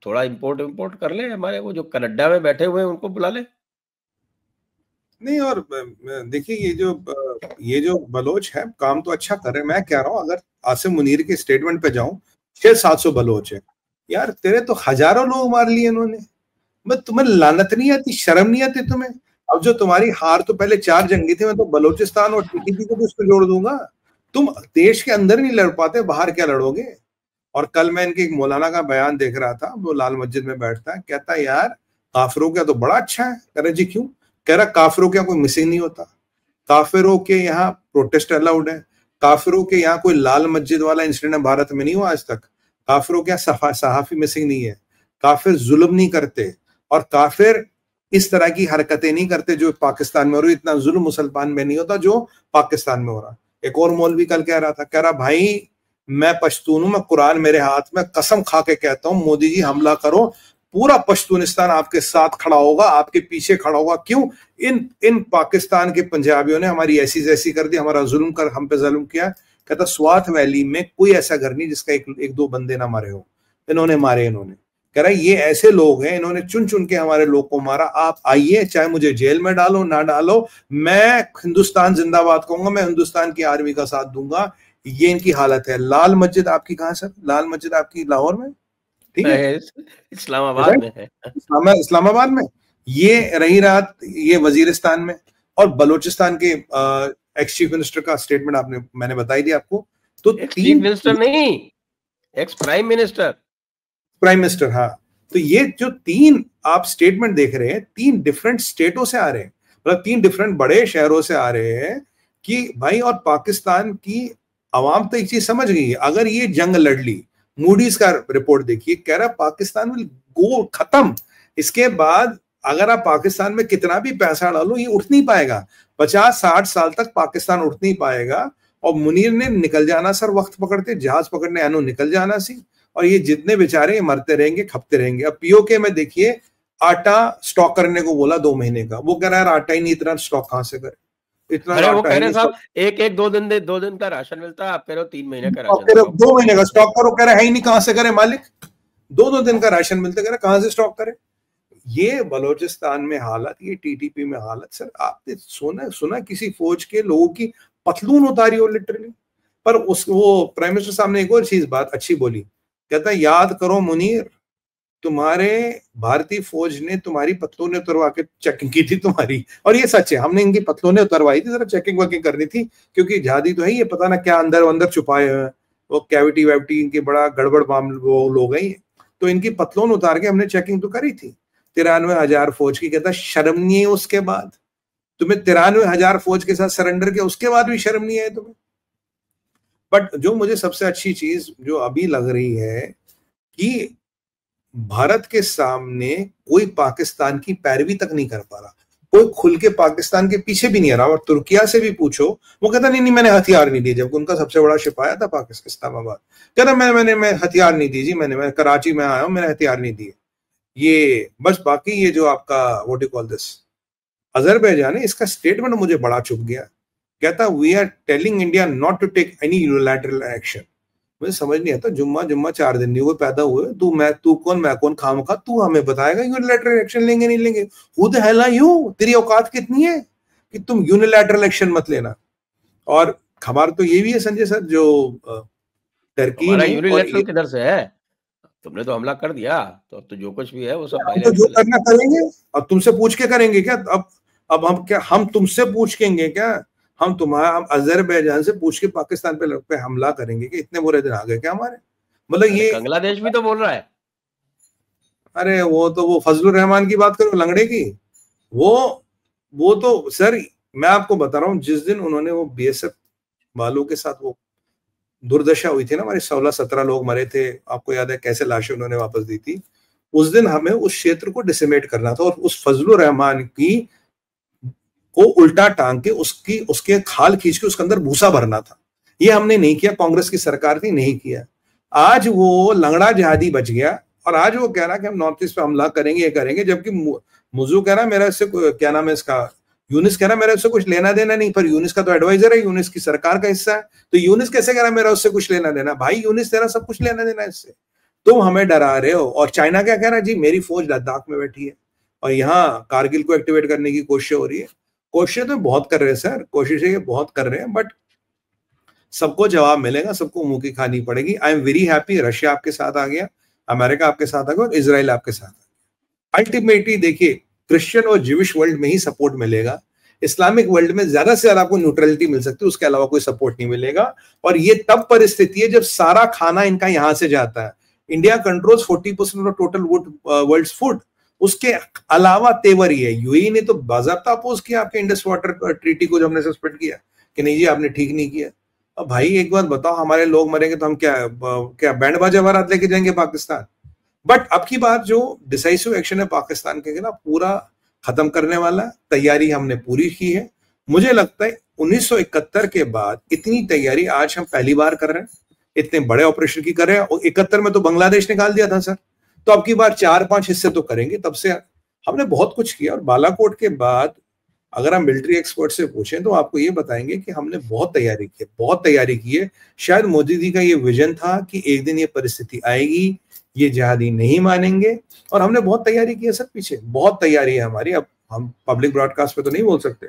थोड़ा इम्पोर्ट कर ले, हमारे वो जो कनाडा में बैठे हुए हैं उनको बुला ले। नहीं, और देखिए ये जो बलोच है काम तो अच्छा कर रहे हैं। मैं कह रहा हूँ अगर आसिम मुनीर के स्टेटमेंट पे जाऊं, 600-700 बलोच है यार, तेरे तो हजारों लोग मार लिए इन्होंने। मैं तुम्हें लानत नहीं आती, शर्म नहीं आती तुम्हें? अब जो तुम्हारी हार तो पहले 4 जंगी थी, मैं तो बलोचिस्तान और टीटीपी को भी उस पर जोड़ दूंगा। तुम देश के अंदर नहीं लड़ पाते, बाहर क्या लड़ोगे? और कल मैं इनके एक मौलाना का बयान देख रहा था, वो लाल मस्जिद में बैठता है, कहता है यार काफिरों का तो बड़ा अच्छा है। कह रहे जी क्यों? कह रहा काफिरों के यहाँ कोई मिसिंग नहीं होता, काफिरों के यहाँ प्रोटेस्ट अलाउड है, काफिरों के यहाँ कोई लाल मस्जिद वाला इंसिडेंट भारत में नहीं हुआ आज तक, काफिरों के यहाँ सहाफी मिसिंग नहीं है, काफिर जुल्म नहीं करते, और काफिर इस तरह की हरकतें नहीं करते जो पाकिस्तान में हो रही। इतना जुल्म मुसलमान में नहीं होता जो पाकिस्तान में हो रहा। एक और मौलवी कल कह रहा था, कह रहा भाई मैं पश्तून हूं, मैं कुरान मेरे हाथ में, कसम खा के कहता हूं मोदी जी हमला करो, पूरा पश्तूनिस्तान आपके साथ खड़ा होगा, आपके पीछे खड़ा होगा। क्यों? इन पाकिस्तान के पंजाबियों ने हमारी ऐसी जैसी कर दी, हमारा जुल्म कर, हम पे जुल्म किया। कहता स्वात वैली में कोई ऐसा घर नहीं जिसका एक दो बंदे ना मारे हो, इन्होंने मारे। इन्होंने कह रहा ये ऐसे लोग हैं, इन्होंने चुन चुन के हमारे लोग को मारा। आप आइए, चाहे मुझे जेल में डालो ना डालो, मैं हिंदुस्तान जिंदाबाद कहूंगा, मैं हिंदुस्तान की आर्मी का साथ दूंगा। ये इनकी हालत है। लाल मस्जिद आपकी कहाँ सर? लाल मस्जिद आपकी लाहौर में, ठीक है, इस्लामाबाद में है, इस्लामाबाद में। ये रही रात ये वजीरिस्तान में। और बलोचिस्तान के एक्स चीफ मिनिस्टर का स्टेटमेंट आपने, मैंने बताई दी आपको। तो चीफ मिनिस्टर नहीं, एक्स प्राइम मिनिस्टर, हाँ। तो ये जो 3 आप स्टेटमेंट देख रहे हैं, 3 डिफरेंट स्टेटों से आ रहे हैं, मतलब 3 डिफरेंट बड़े शहरों से आ रहे हैं कि भाई, और पाकिस्तान की आवाम तो एक चीज समझ गई है, अगर ये जंग लड़ ली मूडीज का रिपोर्ट देखिए, कह रहा पाकिस्तान विल गो खत्म, इसके बाद अगर आप पाकिस्तान में कितना भी पैसा डालो ये उठ नहीं पाएगा, 50-60 साल तक पाकिस्तान उठ नहीं पाएगा। और मुनीर ने निकल जाना सर, वक्त पकड़ते जहाज पकड़ने आनो निकल जाना सी, और ये जितने बेचारे मरते रहेंगे खपते रहेंगे। अब पीओके में देखिए आटा स्टॉक करने को बोला 2 महीने का, वो कह रहा है आटा ही नहीं, इतना स्टॉक कहां से करे, इतना अरे वो आटा कह है रहे नहीं। साहब एक 2 दिन का राशन मिलता है, आप कह रहे हो 3 महीने का और राशन कह रहे स्टॉक 2 महीने का स्टॉक करो, कह रहे है ही नहीं, कहां से करे मालिक, 2-2 दिन का राशन मिलता, कह रहे कहां से स्टॉक करे। ये बलोचिस्तान में हालत, ये टीटीपी में हालत। सर आपने सुना किसी फौज के लोगों की पतलून उतारी हो लिटरली। पर वो प्राइम मिनिस्टर साहब ने एक और चीज बात अच्छी बोली, कहता है याद करो मुनीर, तुम्हारे भारतीय फौज ने तुम्हारी पतलूनें उतरवा के चेकिंग की थी तुम्हारी, और ये सच है, हमने इनकी पतलूनें उतरवाई थी, जरा चेकिंग वकिंग करनी थी, क्योंकि जहादी तो है ये पता ना क्या अंदर अंदर छुपाए हुए हैं, वो कैविटी वैविटी इनके बड़ा गड़बड़ मामले वो लोग हैं, तो इनकी पतलून उतार के हमने चेकिंग तो करी थी 93,000 फौज की। कहता शर्म नहीं है उसके बाद तुम्हें 93,000 फौज के साथ सरेंडर किया, उसके बाद भी शर्म नहीं है तुम्हें। बट जो मुझे सबसे अच्छी चीज जो अभी लग रही है कि भारत के सामने कोई पाकिस्तान की पैरवी तक नहीं कर पा रहा, कोई खुल के पाकिस्तान के पीछे भी नहीं आ रहा। और तुर्किया से भी पूछो, वो कहता नहीं मैंने हथियार नहीं दिए, जबकि उनका सबसे बड़ा शिप आया था पाकिस्तान इस्लामाबाद, कहता मैं हथियार नहीं दीजिए, मैं कराची में आया हूं, मैंने हथियार नहीं दिए। ये बस बाकी ये जो आपका what you call this Azerbaijan है, इसका स्टेटमेंट मुझे बड़ा चुप गया। कहता we are telling India not to take any unilateral action. मुझे समझ नहीं आता, जुम्मा 4 दिन नहीं हुए पैदा हुए, तू कौन मैं कौन, खामखा तू हमें बताएगा यूनिलैटरल एक्शन लेंगे नहीं लेंगे। Who the hell are you, तेरी औकात कितनी है कि तुम यूनिलैटरल एक्शन मत लेना। और खबर तो ये भी है संजय सर, जो टर्की ने यूनिलैटरल किधर से है, तुमने तो हमला कर दिया, तो अब तो जो कुछ भी है वो सब हम तो जो बायलैटरल है। करना करेंगे, अब तुमसे पूछ के करेंगे क्या? अब हम तुमसे पूछेंगे क्या? हम अजरबैजान से पूछ के पाकिस्तान पे हमला करेंगे कि इतने बुरे दिन आ गए क्या हमारे? मतलब ये बांग्लादेश भी तो बोल रहा है। अरे वो फजलुर रहमान की बात करो, लंगड़े की, वो तो सर मैं आपको बता रहा हूँ, जिस दिन उन्होंने वो बीएसएफ वालों के साथ वो दुर्दशा हुई थी ना, हमारे 16-17 लोग मरे थे, आपको याद है कैसे लाशें उन्होंने वापस दी थी, उस दिन हमें उस क्षेत्र को डिसिमेट करना था और उस फजलुर रहमान की को उल्टा टांग के उसके खाल खींच के उसके अंदर भूसा भरना था। ये हमने नहीं किया, कांग्रेस की सरकार थी, नहीं किया। आज वो लंगड़ा जहादी बच गया और आज वो कह रहा कि हम नॉर्थ ईस्ट पे हमला करेंगे, ये करेंगे, जबकि मुजू कह रहा मेरा इससे क्या नाम है इसका, यूनिस कह रहा मेरा उससे कुछ लेना देना नहीं, पर यूनिस का तो एडवाइजर है, यूनिस की सरकार का हिस्सा है, तो यूनिस कैसे कह रहा मेरा उससे कुछ लेना देना? भाई यूनिस तेरा सब कुछ लेना देना इससे, तुम हमें डरा रहे हो। और चाइना क्या कह रहा है जी, मेरी फौज लद्दाख में बैठी है और यहाँ कारगिल को एक्टिवेट करने की कोशिश हो रही है। कोशिश तो बहुत कर रहे हैं सर, कोशिशें बहुत कर रहे हैं, बट सबको जवाब मिलेगा, सबको मुंह की खानी पड़ेगी। I am very happy, Russia आपके साथ आ गया, अमेरिका आपके साथ आ गया और इजराइल आपके साथ आ गया। अल्टीमेटली देखिए, क्रिश्चियन और ज्यूइश वर्ल्ड में ही सपोर्ट मिलेगा, इस्लामिक वर्ल्ड में ज्यादा से ज्यादा आपको न्यूट्रलिटी मिल सकती है, उसके अलावा कोई सपोर्ट नहीं मिलेगा। और ये तब परिस्थिति है जब सारा खाना इनका यहां से जाता है। India controls 40% of total world's food, उसके अलावा तेवर ही है। यूएई ने तो बाज़ाब्ता अपोज किया आपके इंडस वाटर ट्रीटी को, जो हमने सस्पेंड किया कि नहीं जी आपने ठीक नहीं किया। अब भाई एक बात बताओ, हमारे लोग मरेंगे तो हम क्या बैंड बाजा बारात लेके जाएंगे पाकिस्तान? बट अब की बात जो डिसाइसिव एक्शन है पाकिस्तान के खिलाफ, पूरा खत्म करने वाला, तैयारी हमने पूरी की है। मुझे लगता है 1971 के बाद इतनी तैयारी आज हम पहली बार कर रहे हैं, इतने बड़े ऑपरेशन की कर रहे हैं। और 71 में तो बांग्लादेश निकाल दिया था सर, तो अब की बार 4-5 हिस्से तो करेंगे। तब से हमने बहुत कुछ किया। और बालाकोट के बाद अगर हम मिलिट्री एक्सपर्ट से पूछें तो आपको ये बताएंगे कि हमने बहुत तैयारी की है, बहुत तैयारी की है। शायद मोदी जी का ये विजन था कि एक दिन ये परिस्थिति आएगी, ये जिहादी नहीं मानेंगे, और हमने बहुत तैयारी की है सर, पीछे बहुत तैयारी है हमारी। अब हम पब्लिक ब्रॉडकास्ट पे तो नहीं बोल सकते,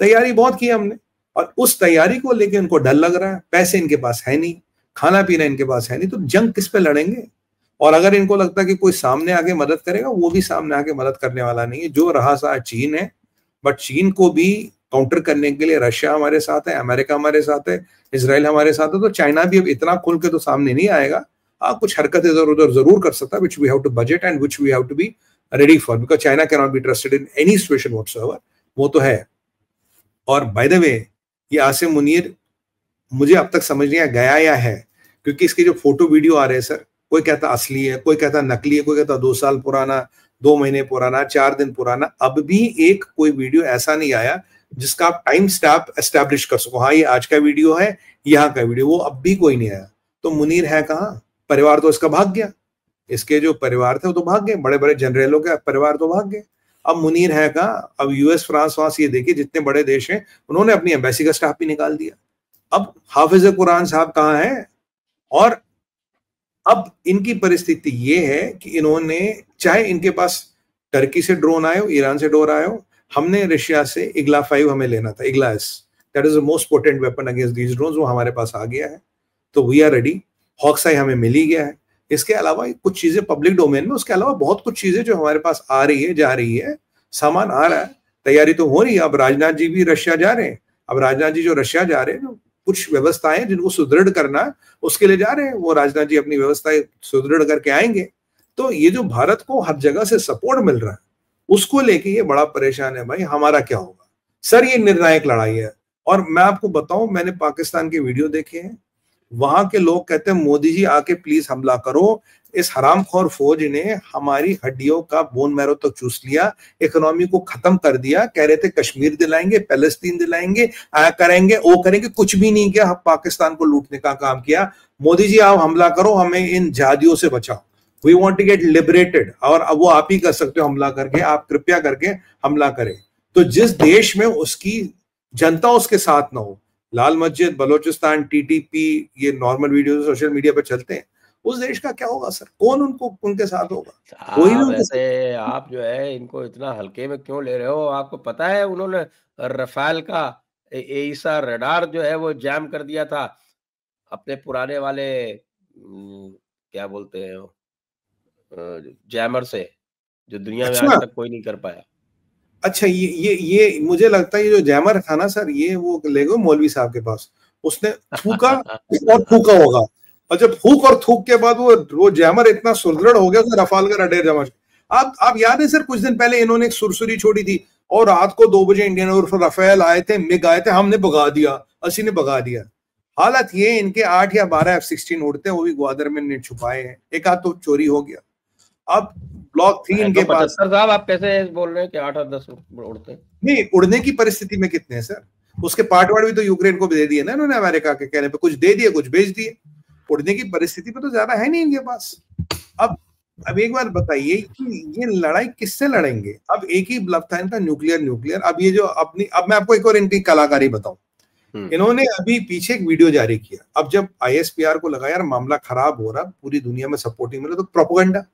तैयारी बहुत की हमने। और उस तैयारी को लेकर उनको डर लग रहा है, पैसे इनके पास है नहीं, खाना पीना इनके पास है नहीं, तो जंग किस पे लड़ेंगे? और अगर इनको लगता है कि कोई सामने आके मदद करेगा, वो भी सामने आके मदद करने वाला नहीं है। जो रहा सा चीन है, बट चीन को भी काउंटर करने के लिए रशिया हमारे साथ है, अमेरिका हमारे साथ है, इजराइल हमारे साथ है, तो चाइना भी अब इतना खुल के तो सामने नहीं आएगा। कुछ हरकतें इधर उधर जरूर कर सकता है, which we have to budget and which we have to be ready for, because China cannot be trusted in any situation whatsoever, वो तो है। और बाय द वे, ये आसिम मुनीर मुझे अब तक समझ नहीं आया गया या है, क्योंकि इसके जो फोटो वीडियो आ रहे हैं सर, कोई कहता असली है, कोई कहता नकली है, कोई कहता 2 साल पुराना, 2 महीने पुराना, 4 दिन पुराना। अब भी एक कोई वीडियो ऐसा नहीं आया जिसका आप टाइम स्टैम्प एस्टैब्लिश कर सको, हाँ ये आज का वीडियो है, यहाँ का वीडियो, वो अब भी कोई नहीं आया। तो मुनीर है कहाँ? परिवार तो इसका भाग गया, इसके जो परिवार थे वो तो भाग गए, बड़े बड़े जनरलों के परिवार तो भाग गए। अब मुनीर है कहाँ? अब यूएस, फ्रांस, वहां ये देखिए जितने बड़े देश हैं उन्होंने अपनी एम्बेसी का स्टाफ भी निकाल दिया। अब हाफिज कुरान साहब कहाँ है? और अब इनकी परिस्थिति ये है कि इन्होंने, चाहे इनके पास टर्की से ड्रोन आए हो, ईरान से ड्रोन आए हो, हमने रशिया से इग्ला 5 हमें लेना था, Igla S, that is the most potent weapon against these drones, वो हमारे पास आ गया है, तो वी आर रेडी। हॉक्साई हमें मिल ही गया है। इसके अलावा कुछ चीजें पब्लिक डोमेन में, उसके अलावा बहुत कुछ चीजें जो हमारे पास आ रही है, जा रही है, सामान आ रहा है, तैयारी तो हो रही है। अब राजनाथ जी भी रशिया जा रहे हैं, अब राजनाथ जी जो रशिया जा रहे हैं, कुछ व्यवस्थाएं जिनको सुदृढ़ करना है उसके लिए जा रहे हैं, वो राजनाथ जी अपनी व्यवस्थाएं सुदृढ़ करके आएंगे। तो ये जो भारत को हर जगह से सपोर्ट मिल रहा है उसको लेके ये बड़ा परेशान है भाई, हमारा क्या होगा सर? ये निर्णायक लड़ाई है। और मैं आपको बताऊं, मैंने पाकिस्तान के वीडियो देखे हैं, वहां के लोग कहते हैं मोदी जी आके प्लीज हमला करो, इस हरामखोर फौज ने हमारी हड्डियों का बोन मैरो तक चूस लिया, इकोनॉमी को खत्म कर दिया, कह रहे थे कश्मीर दिलाएंगे, पैलेस्तीन दिलाएंगे, करेंगे, वो करेंगे, कुछ भी नहीं किया, पाकिस्तान को लूटने का काम किया। मोदी जी आप हमला करो, हमें इन जादियों से बचाओ, we want to get liberated, और अब वो आप ही कर सकते हो हमला करके, आप कृपया करके हमला करें। तो जिस देश में उसकी जनता उसके साथ ना हो, लाल मस्जिद, बलोचिस्तान, टीटीपी, ये नॉर्मल वीडियो सोशल मीडिया पे चलते हैं, उस देश का क्या होगा सर? कौन उनके साथ होगा? कोई भी उनके साथ। आप जो है इनको इतना हल्के में क्यों ले रहे हो? आपको पता है उन्होंने रफाल का एईसा रडार जो है वो जैम कर दिया था अपने पुराने वाले क्या बोलते हैं जैमर से, जो दुनिया में आज तक कोई नहीं कर पाया। अच्छा, ये मुझे लगता है ये जो जैमर था ना सर, ये वो ले गए मौलवी साहब के पास, उसने थूका और थूका होगा, और जब फूक और थूक के बाद वो जैमर इतना सुदृढ़ हो गया उसने रफाल का रडार जैमर। आप याद है सर, कुछ दिन पहले इन्होंने एक सुरसुरी छोड़ी थी और रात को 2 बजे इंडियन और रफेल आए थे, मिग आए थे, हमने भगा दिया, असी ने भगा दिया। हालत ये, इनके 8 या 12 F-16 उड़ते, वो भी ग्वादर में छुपाए हैं, एक आध तो चोरी हो गया। अब ब्लॉक 3 इनके पास। साहब आप कैसे बोल रहे हैं कि 8 और 10 उड़ते हैं? नहीं, उड़ने की परिस्थिति में कितने हैं सर? उसके पार्ट वार्ड भी तो यूक्रेन को भी दे दिए ना इन्होंने, अमेरिका के कहने पे, कुछ दे दिए, कुछ बेच दिए। उड़ने की परिस्थिति में तो ज्यादा है नहीं इनके पास। अब एक बार बताइए कि ये लड़ाई किससे लड़ेंगे? अब एक ही ब्लफ था इनका, न्यूक्लियर। अब ये जो अब मैं आपको एक और इनकी कलाकारी बताऊं, इन्होंने अभी पीछे एक वीडियो जारी किया। अब जब ISPR को लगा यार मामला खराब हो रहा, पूरी दुनिया में सपोर्टिंग मिले, तो प्रोपेगेंडा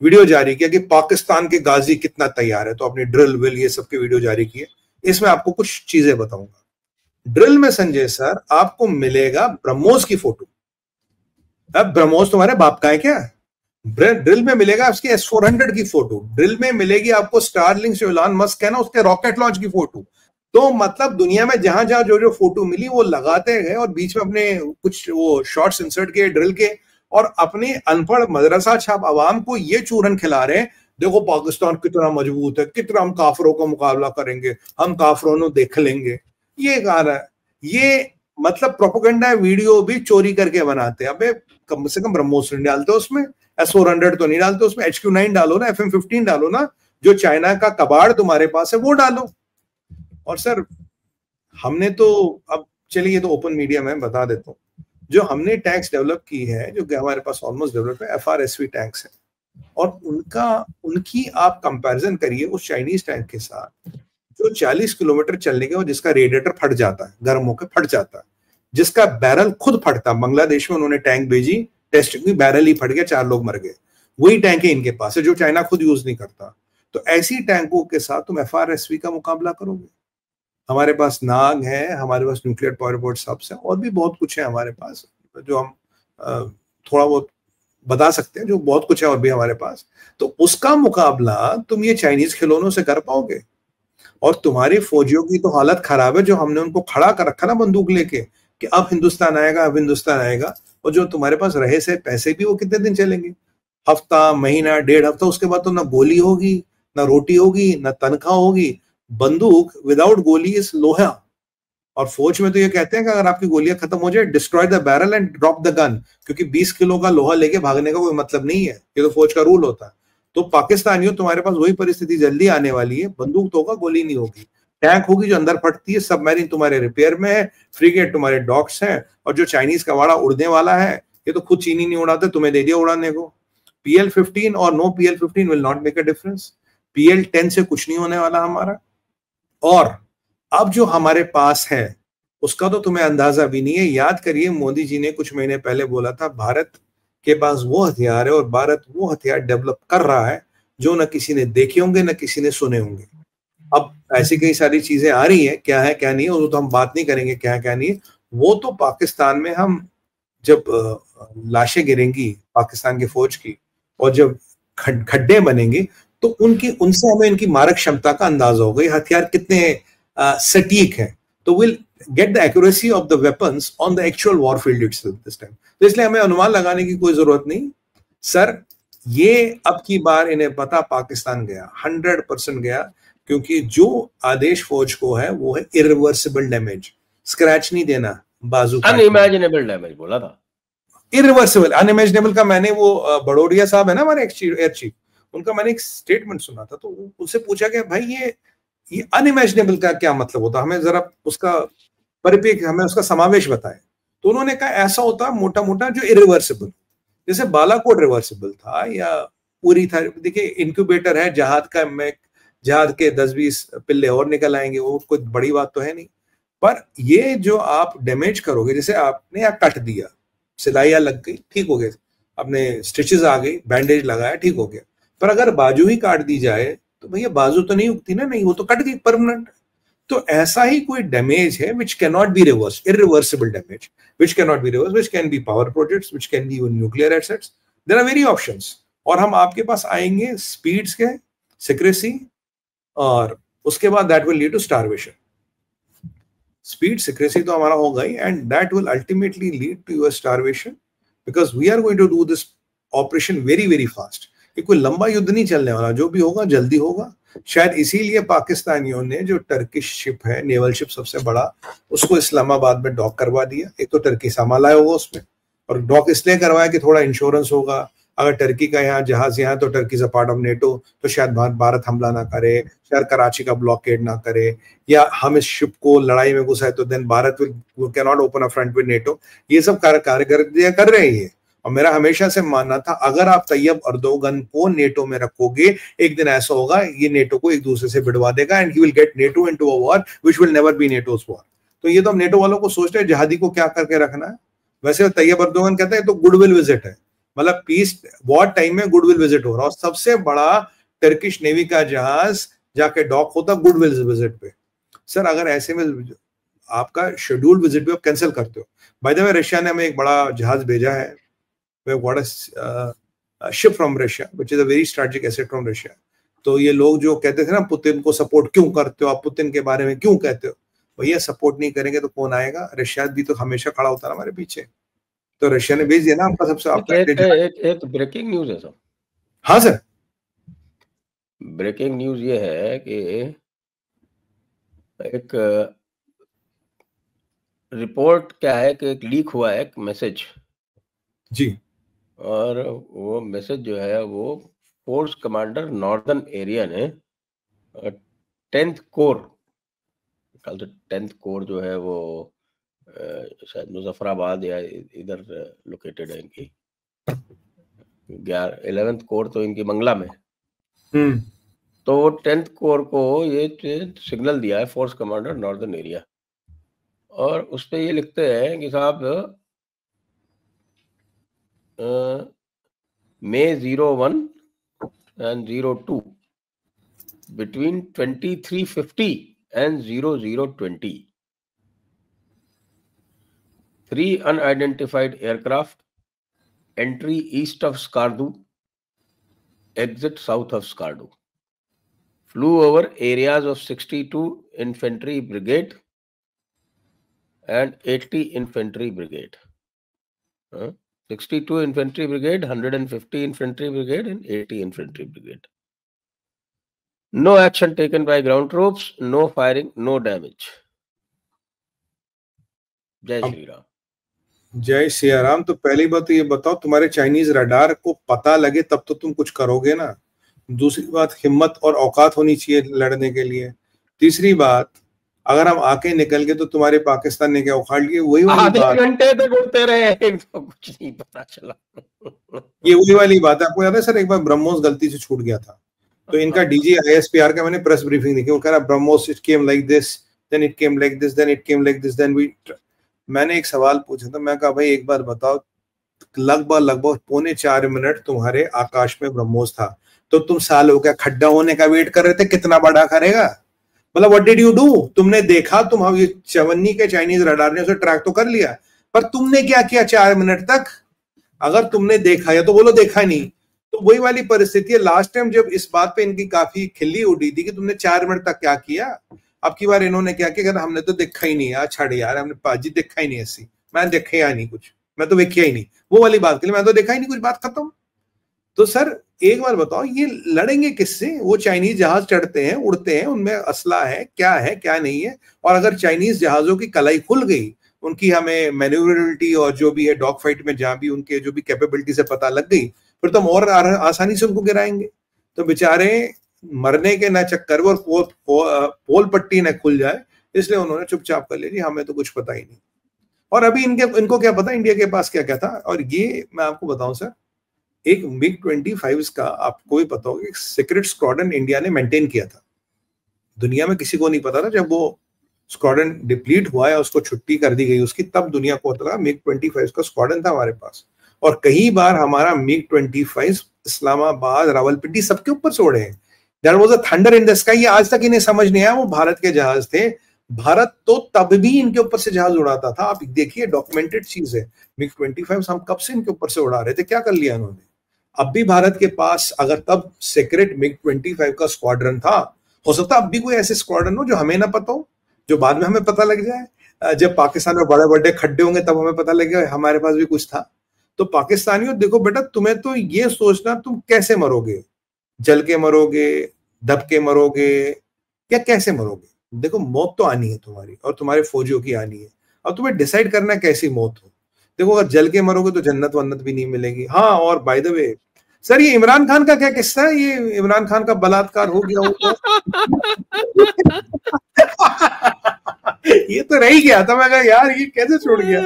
वीडियो जारी किया कि पाकिस्तान के गाजी कितना तैयार है, तो अपनी ड्रिल विल ये सब के वीडियो जारी किए। इसमें आपको कुछ चीजें बताऊंगा। ड्रिल में संजय सर आपको मिलेगा ब्रह्मोस की फोटो। अब ब्रह्मोस तुम्हारे बाप का है क्या? ड्रिल में मिलेगा उसकी S-400 की फोटो, ड्रिल में मिलेगी आपको स्टारलिंक से इलॉन मस्क है ना, उसके रॉकेट लॉन्च की फोटो। तो मतलब दुनिया में जहां जहां जो फोटो मिली वो लगाते गए और बीच में अपने कुछ वो शॉर्ट्स इंसर्ट किए ड्रिल के, और अपने अनपढ़ मदरसा छाप आवाम को ये चूरन खिला रहे हैं, देखो पाकिस्तान कितना मजबूत है, कितना हम काफरों का मुकाबला करेंगे, हम काफरों को देख लेंगे। ये कह रहा है, ये मतलब प्रोपेगेंडा वीडियो भी चोरी करके बनाते हैं। अबे कम से कम ब्रह्मोस नहीं डालते उसमें, S-400 तो नहीं डालते उसमें, HQ-9 डालो ना, FM-15 डालो ना, जो चाइना का कबाड़ तुम्हारे पास है वो डालो। और सर हमने तो, अब चलिए तो ओपन मीडिया में बता देता हूँ, जो हमने टैंक्स डेवलप की है, जो हमारे पास ऑलमोस्ट डेवलप है, FRSV टैंक्स है, और उनकी आप कंपैरिजन करिए उस चाइनीज टैंक के साथ जो 40 किलोमीटर चलने के, और जिसका रेडिएटर फट जाता है, गर्म होकर फट जाता है, जिसका बैरल खुद फटता। बांग्लादेश में उन्होंने टैंक भेजी, टेस्टिंग में बैरल ही फट गया, 4 लोग मर गए। वही टैंक है इनके पास है जो चाइना खुद यूज नहीं करता। तो ऐसी टैंकों के साथ तुम FRSV का मुकाबला करोगे? हमारे पास नाग है, हमारे पास न्यूक्लियर पावर बोर्ड सबसे, और भी बहुत कुछ है हमारे पास जो हम थोड़ा बहुत बता सकते हैं, जो बहुत कुछ है और भी हमारे पास। तो उसका मुकाबला तुम ये चाइनीज खिलौनों से कर पाओगे? और तुम्हारी फौजियों की तो हालत खराब है, जो हमने उनको खड़ा कर रखा ना बंदूक लेके कि अब हिंदुस्तान आएगा, अब हिंदुस्तान आएगा। और जो तुम्हारे पास रहे से पैसे भी वो कितने दिन चलेंगे? हफ्ता, महीना, 1.5 हफ्ता, उसके बाद तो ना गोली होगी, ना रोटी होगी, ना तनख्वाह होगी। बंदूक विदाउट गोली इज लोहा, और फौज में तो ये कहते हैं कि अगर आपकी गोलियां खत्म हो जाए, destroy the barrel and drop the gun, क्योंकि 20 किलो का लोहा लेके भागने का कोई मतलब नहीं है, ये तो फौज का रूल होता है। तो पाकिस्तानियों, तुम्हारे पास वही परिस्थिति जल्दी आने वाली है, बंदूक तो होगा, गोली नहीं होगी, टैंक होगी जो अंदर फटती है, सबमरीन तुम्हारे रिपेयर में है, फ्रीगेट तुम्हारे डॉक्स हैं, और जो चाइनीज का वाड़ा उड़ने वाला है, ये तो खुद चीनी नहीं उड़ाते, तुम्हें दे दिया उड़ाने को। PL-15 और no PL-15 will not make a difference, PL-10 से कुछ नहीं होने वाला हमारा। और अब जो हमारे पास है उसका तो तुम्हें अंदाजा भी नहीं है। याद करिए, मोदी जी ने कुछ महीने पहले बोला था भारत के पास वो हथियार है और भारत वो हथियार डेवलप कर रहा है जो न किसी ने देखे होंगे न किसी ने सुने होंगे। अब ऐसी कई सारी चीजें आ रही है, क्या है क्या नहीं है वो तो हम बात नहीं करेंगे, क्या है क्या नहीं है, वो तो पाकिस्तान में हम जब लाशें गिरेंगी पाकिस्तान की फौज की और जब खड्डे बनेंगे तो उनसे हमें इनकी मारक क्षमता का अंदाजा होगा, ये हथियार कितने सटीक है। तो will get the accuracy of the weapons on the actual warfield itself this time. तो इसलिए हमें अनुमान लगाने की कोई जरूरत नहीं सर। ये अब की बार इन्हें पता, पाकिस्तान गया 100% गया, क्योंकि जो आदेश फौज को है वो है इरिवर्सिबल डैमेज, स्क्रैच नहीं देना, बाजू अनइमेजिनेबल डैमेज बोला था, इरिवर्सिबल। अनइमेजिनेबल का मैंने वो बड़ोडिया साहब है ना हमारे एयर चीफ, उनका मैंने एक स्टेटमेंट सुना था, तो उनसे पूछा गया भाई ये अनइमेजिनेबल का क्या मतलब होता, हमें जरा उसका परिपेक्ष, हमें उसका समावेश बताए। तो उन्होंने कहा ऐसा होता मोटा मोटा जो इरिवर्सिबल, जैसे बालाकोट रिवर्सिबल था या पूरी था। देखिए इनक्यूबेटर है जहाज का, मैं जहाज के 10-20 पिल्ले और निकल आएंगे, वो कोई बड़ी बात तो है नहीं। पर ये जो आप डैमेज करोगे, जैसे आपने या कट दिया, सिलाइयां लग गई, ठीक हो गया, अपने स्टिचेस आ गई, बैंडेज लगाया, ठीक हो गया। पर अगर बाजू ही काट दी जाए तो भैया बाजू तो नहीं उगती ना, नहीं, वो तो कट गई परमानेंट। तो ऐसा ही कोई डैमेज है which cannot be reversed, irreversible damage which cannot be reversed, which can be power projects, which can be even nuclear assets, there are many options। और हम आपके पास आएंगे स्पीड्स के, सिक्रेसी, और उसके बाद that will lead to starvation। Speed secrecy तो हमारा होगा ही, and that will ultimately lead to your starvation, because we are going to do this operation very very fast. ये कोई लंबा युद्ध नहीं चलने वाला, जो भी होगा जल्दी होगा। शायद इसीलिए पाकिस्तानियों ने जो टर्किश शिप है, नेवल शिप सबसे बड़ा, उसको इस्लामाबाद में डॉक करवा दिया। एक तो टर्की सामान लाया होगा उसमें, और डॉक इसलिए करवाया कि थोड़ा इंश्योरेंस होगा, अगर टर्की का यहाँ जहाज यहाँ, तो Turkey is a part of NATO, तो शायद भारत हमला ना करे, शायद कराची का ब्लॉकेड ना करे, या हम इस शिप को लड़ाई में घुसाए तो then Bharat will can not open a front with NATO. ये सब कार्यकारिता कर रहे हैं। और मेरा हमेशा से मानना था, अगर आप तैयब अर्दोगन को नेटो में रखोगे, एक दिन ऐसा होगा ये नेटो को एक दूसरे से भिड़वा देगा, and he will get NATO into a war which will never be NATO's war. तो ये तो हम नेटो वालों को सोचते हैं जहादी को क्या करके रखना है। वैसे तैयब अर्दोगन कहते हैं तो गुडविल विजिट है, मतलब पीस वॉर टाइम में गुडविल विजिट हो रहा है, और सबसे बड़ा टर्किश नेवी का जहाज जाके डॉक होता गुडविल विजिट पे। सर अगर ऐसे में आपका शेड्यूल्ड विजिट भी आप कैंसिल करते हो, बाय द वे रशिया ने हमें एक बड़ा जहाज भेजा है, we have got a ship from Russia which is a very strategic asset from Russia। तो ये लोग जो कहते थे ना पुतिन को सपोर्ट क्यों करते हो आप, पुतिन के बारे में क्यों कहते हो, भैया सपोर्ट नहीं करेंगे तो कौन आएगा। रशिया भी तो हमेशा खड़ा होता है हमारे पीछे, तो रशिया ने भेज दिया ना आपका सबसे आपका एक ब्रेकिंग न्यूज है सर। हाँ सर, ब्रेकिंग न्यूज ये है कि एक रिपोर्ट क्या है कि एक लीक हुआ है एक मैसेज जी, और वो मैसेज जो है वो फोर्स कमांडर नॉर्दर्न एरिया ने 10th कोर, कल तो 10th कोर जो है वो शायद मुजफ्फराबाद या इधर लोकेटेड है इनकी, 11th कोर तो इनकी मंगला में, तो 10th कोर को ये सिग्नल दिया है फोर्स कमांडर नॉर्दर्न एरिया, और उस पे ये लिखते हैं कि साहब May 01 and 02 between 2350 and 0020 3 unidentified aircraft entry east of Skardu, exit south of Skardu, flew over areas of 62 Infantry Brigade and 80 Infantry Brigade. 62 Infantry Brigade, 150 Infantry Brigade and 80 Infantry Brigade. No action taken by ground troops, no firing, no damage. जय श्री राम। जय सिया राम। तो पहली बात तो ये बताओ, तुम्हारे चाइनीज रडार को पता लगे तब तो तुम कुछ करोगे ना। दूसरी बात, हिम्मत और औकात होनी चाहिए लड़ने के लिए। तीसरी बात, अगर हम आके निकल गए तो तुम्हारे पाकिस्तान ने क्या उखाड़ लिए, वही वाली बात। आधे घंटे तक उड़ते रहे, इनको कुछ नहीं पता चला। ये वही वाली बात है। आपको याद है सर, एक बार ब्रह्मोस गलती से छूट गया था, तो इनका डीजी ISPR का मैंने प्रेस ब्रीफिंग देखी, वो कह रहा BrahMos it came like this, then it came like this, then it came like this, then we. मैंने एक सवाल पूछा था, मैं कहा भाई एक बात बताओ, लगभग 3.25 मिनट तुम्हारे आकाश में ब्रह्मोस था, तो तुम सालों का खड्डा होने का वेट कर रहे थे, कितना बड़ा करेगा। मतलब व्हाट डिड यू डू? तुमने देखा, तुम ये 54 के चाइनीज रडार ने उसे ट्रैक तो कर लिया, पर तुमने क्या किया 4 मिनट तक? अगर तुमने देखा, या तो बोलो देखा नहीं। तो वही वाली परिस्थिति है। लास्ट टाइम जब इस बात पे इनकी काफी खिल्ली उड़ी थी कि तुमने 4 मिनट तक क्या किया, अब की बार इन्होंने क्या किया, हमने तो देखा ही नहीं यार, छड़ यार, हमने पाजी देखा ही नहीं, ऐसी मैं देखा या नहीं कुछ, मैं तो देखा ही नहीं, वो वाली बात के लिए मैं तो देखा ही नहीं कुछ, बात खत्म। तो सर एक बार बताओ, ये लड़ेंगे किससे? वो चाइनीज जहाज चढ़ते हैं, उड़ते हैं, उनमें असला है क्या नहीं है। और अगर चाइनीज जहाजों की कलाई खुल गई, उनकी हमें मैन्यूवरेबिलिटी और जो भी है डॉग फाइट में जहां भी उनके जो भी कैपेबिलिटी से पता लग गई, फिर तो हम और आसानी से उनको गिराएंगे। तो बेचारे मरने के ना चक्कर में और पोल पट्टी न खुल जाए, इसलिए उन्होंने चुपचाप कर लिया, हमें तो कुछ पता ही नहीं। और अभी इनको क्या पता इंडिया के पास क्या क्या था। और ये मैं आपको बताऊं सर, एक MiG-25 का आपको भी पता होगा, एक सीक्रेट स्क्वाड्रन इंडिया ने मेंटेन किया था। दुनिया में किसी को नहीं पता था। जब वो स्क्वाड्रन डिप्लीट हुआ है, उसको छुट्टी कर दी गई उसकी, तब दुनिया को पता लगा MiG-25 का स्क्वाड्रन था हमारे पास। और कई बार हमारा MiG-25 इस्लामाबाद, रावलपिंडी सबके ऊपर से उड़े हैं। There was a thunder in the sky. ये आज तक इन्हें समझ नहीं आया वो भारत के जहाज थे। भारत तो तब भी इनके ऊपर से जहाज उड़ाता था। आप देखिए, डॉक्यूमेंटेड चीज है। MiG-25 हम कब से इनके ऊपर से उड़ा रहे थे, क्या कर लिया इन्होंने। अब भी भारत के पास अगर तब सीक्रेट MiG-25 का स्क्वाड्रन था, हो सकता अब भी कोई ऐसे स्क्वाड्रन हो जो हमें ना पता हो, जो बाद में हमें पता लग जाए। जब पाकिस्तान में बड़े बड़े खड्डे होंगे तब हमें पता लगेगा हमारे पास भी कुछ था। तो पाकिस्तानियों, देखो बेटा, तुम्हें तो ये सोचना तुम कैसे मरोगे, जल के मरोगे, दब के मरोगे, या कैसे मरोगे। देखो, मौत तो आनी है तुम्हारी और तुम्हारे फौजियों की आनी है। अब तुम्हें डिसाइड करना है कैसी मौत हो। देखो, अगर जल के मरोगे तो जन्नत वन्नत भी नहीं मिलेगी। हाँ, और बाय द वे सर, ये इमरान खान का क्या किस्सा है? ये इमरान खान का बलात्कार हो गया हो ये तो रह ही गया था। मैं कहा यार ये कैसे छोड़ गया।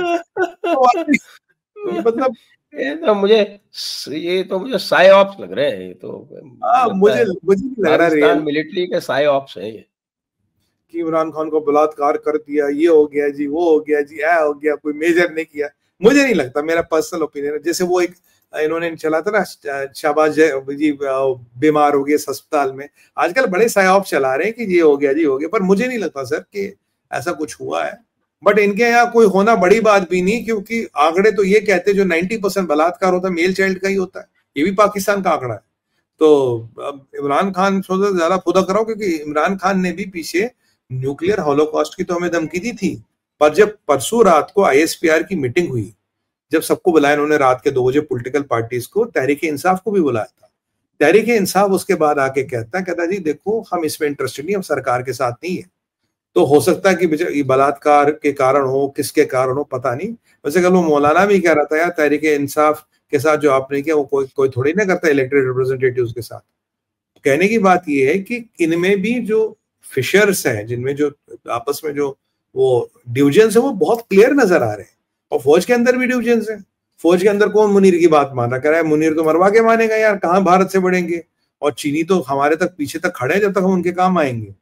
मतलब ये तो मुझे साई ऑप्स लग रहे हैं। ये तो मुझे नहीं लग रहा पाकिस्तान मिलिट्री के साई ऑप्स हैं ये, कि इमरान खान को बलात्कार कर दिया, ये हो गया जी, वो हो गया जी, ऐ हो गया, कोई मेजर नहीं किया। मुझे नहीं लगता, मेरा पर्सनल ओपिनियन है। जैसे वो एक इन्होंने चला था ना, शाहबाज जी बीमार हो गए अस्पताल में, आजकल बड़े सायाब चला रहे हैं कि ये हो गया जी, हो गया, पर मुझे नहीं लगता सर कि ऐसा कुछ हुआ है। बट इनके यहाँ कोई होना बड़ी बात भी नहीं, क्योंकि आंकड़े तो ये कहते हैं जो 90% बलात्कार होता है मेल चाइल्ड का ही होता है। ये भी पाकिस्तान का आंकड़ा है। तो अब इमरान खान सोचा ज्यादा खुदा कराओ, क्योंकि इमरान खान ने भी पीछे न्यूक्लियर हॉलोकॉस्ट की तो हमें धमकी दी थी। पर जब परसों रात को ISPR की मीटिंग हुई, जब सबको बुलाया इन्होंने रात के 2 बजे, पॉलिटिकल पार्टीज को, तहरीक इंसाफ को भी बुलाया था। तहरीक इंसाफ उसके बाद आके कहता जी देखो, हम इसमें इंटरेस्टेड नहीं, हम सरकार के साथ नहीं है। तो हो सकता है कि बलात्कार के कारण हो, किसके कारण हो पता नहीं। वैसे कल वो मौलाना भी कह रहा था यार, तहरीक इंसाफ के साथ जो आपने किया वो कोई थोड़ी ना करता इलेक्टेड रिप्रेजेंटेटिव्स के साथ। कहने की बात ये है कि इनमें भी जो फिशर्स हैं, जिनमें जो आपस में जो वो डिविजन्स है, वो बहुत क्लियर नजर आ रहे हैं। और फौज के अंदर भी डिविजन्स हैं। फौज के अंदर कौन मुनीर की बात मान रहा, कह रहा है मुनीर तो मरवा के मानेगा यार, कहाँ भारत से बढ़ेंगे। और चीनी तो हमारे तक पीछे तक खड़े हैं, जब तक हम उनके काम आएंगे।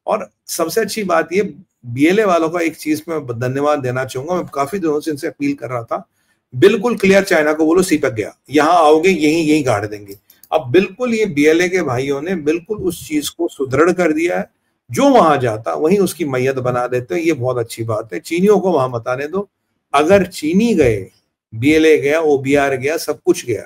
और सबसे अच्छी बात ये, BLA वालों का एक चीज में धन्यवाद देना चाहूंगा। मैं काफी दिनों से इनसे अपील कर रहा था, बिल्कुल क्लियर चाइना को बोलो सीपक गया, यहाँ आओगे यही गाड़ देंगे। अब बिल्कुल ये BLA के भाइयों ने बिल्कुल उस चीज को सुदृढ़ कर दिया है। जो वहां जाता वहीं उसकी मैयत बना देते हैं। ये बहुत अच्छी बात है। चीनियों को वहां बताने दो। अगर चीनी गए, BLA गया, OBR गया, सब कुछ गया,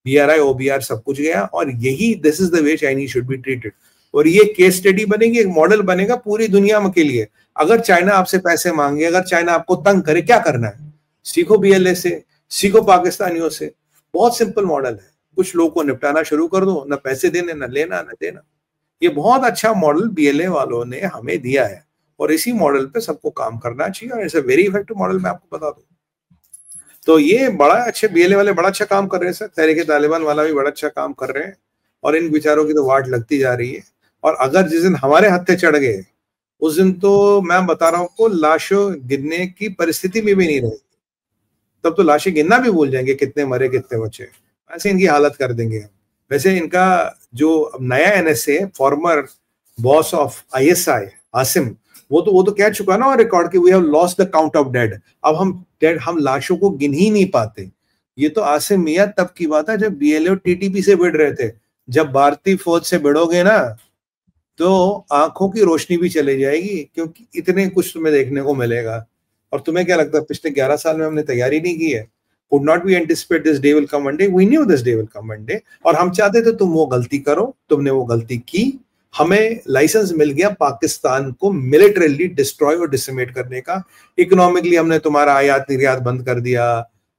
BRI OBR सब कुछ गया। और यही this is the way Chinese should be treated. और ये केस स्टडी बनेगी, एक मॉडल बनेगा पूरी दुनिया के लिए। अगर चाइना आपसे पैसे मांगे, अगर चाइना आपको तंग करे, क्या करना है? सीखो BLA से, सीखो पाकिस्तानियों से। बहुत सिंपल मॉडल है। कुछ लोगों को निपटाना शुरू कर दो, ना पैसे देने, ना लेना, ना देना। ये बहुत अच्छा मॉडल BLA वालों ने हमें दिया है। और इसी मॉडल पे सबको काम करना चाहिए, और it's a very effective model, मैं आपको बता दूं। तो ये बड़ा अच्छे बीएलए वाले बड़ा अच्छा काम कर रहे हैं सर, तहरीक तालिबान वाला भी बड़ा अच्छा काम कर रहे हैं, और इन बेचारों की तो वाट लगती जा रही है। और अगर जिस दिन हमारे हत्थे चढ़ गए उस दिन तो मैं बता रहा हूँ को लाशों गिनने की परिस्थिति में भी नहीं रहेगी, तब तो लाशें गिनना भी भूल जाएंगे कितने मरे कितने बचे, ऐसे इनकी हालत कर देंगे। वैसे इनका जो नया NSA former boss of ISI Asim, वो तो कह चुका ना रिकॉर्ड कि we have lost the count of dead, अब हम लाशों को गिन ही नहीं पाते। ये तो आसिम मियां तब की बात है जब बीएलए और टीटीपी से भिड़ रहे थे, जब भारतीय फौज से भिड़ोगे ना तो आंखों की रोशनी भी चली जाएगी, क्योंकि इतने कुछ तुम्हें देखने को मिलेगा। और तुम्हें क्या लगता है पिछले 11 साल में हमने तैयारी नहीं की है? Could not we anticipate this day will come one day? We knew this day will come one day, और हम चाहते थे तुम वो गलती करो, तुमने वो गलती की, हमें लाइसेंस मिल गया पाकिस्तान को मिलिटरीली डिस्ट्रॉय और डिसिमेट करने का। इकोनॉमिकली हमने तुम्हारा आयात निर्यात बंद कर दिया,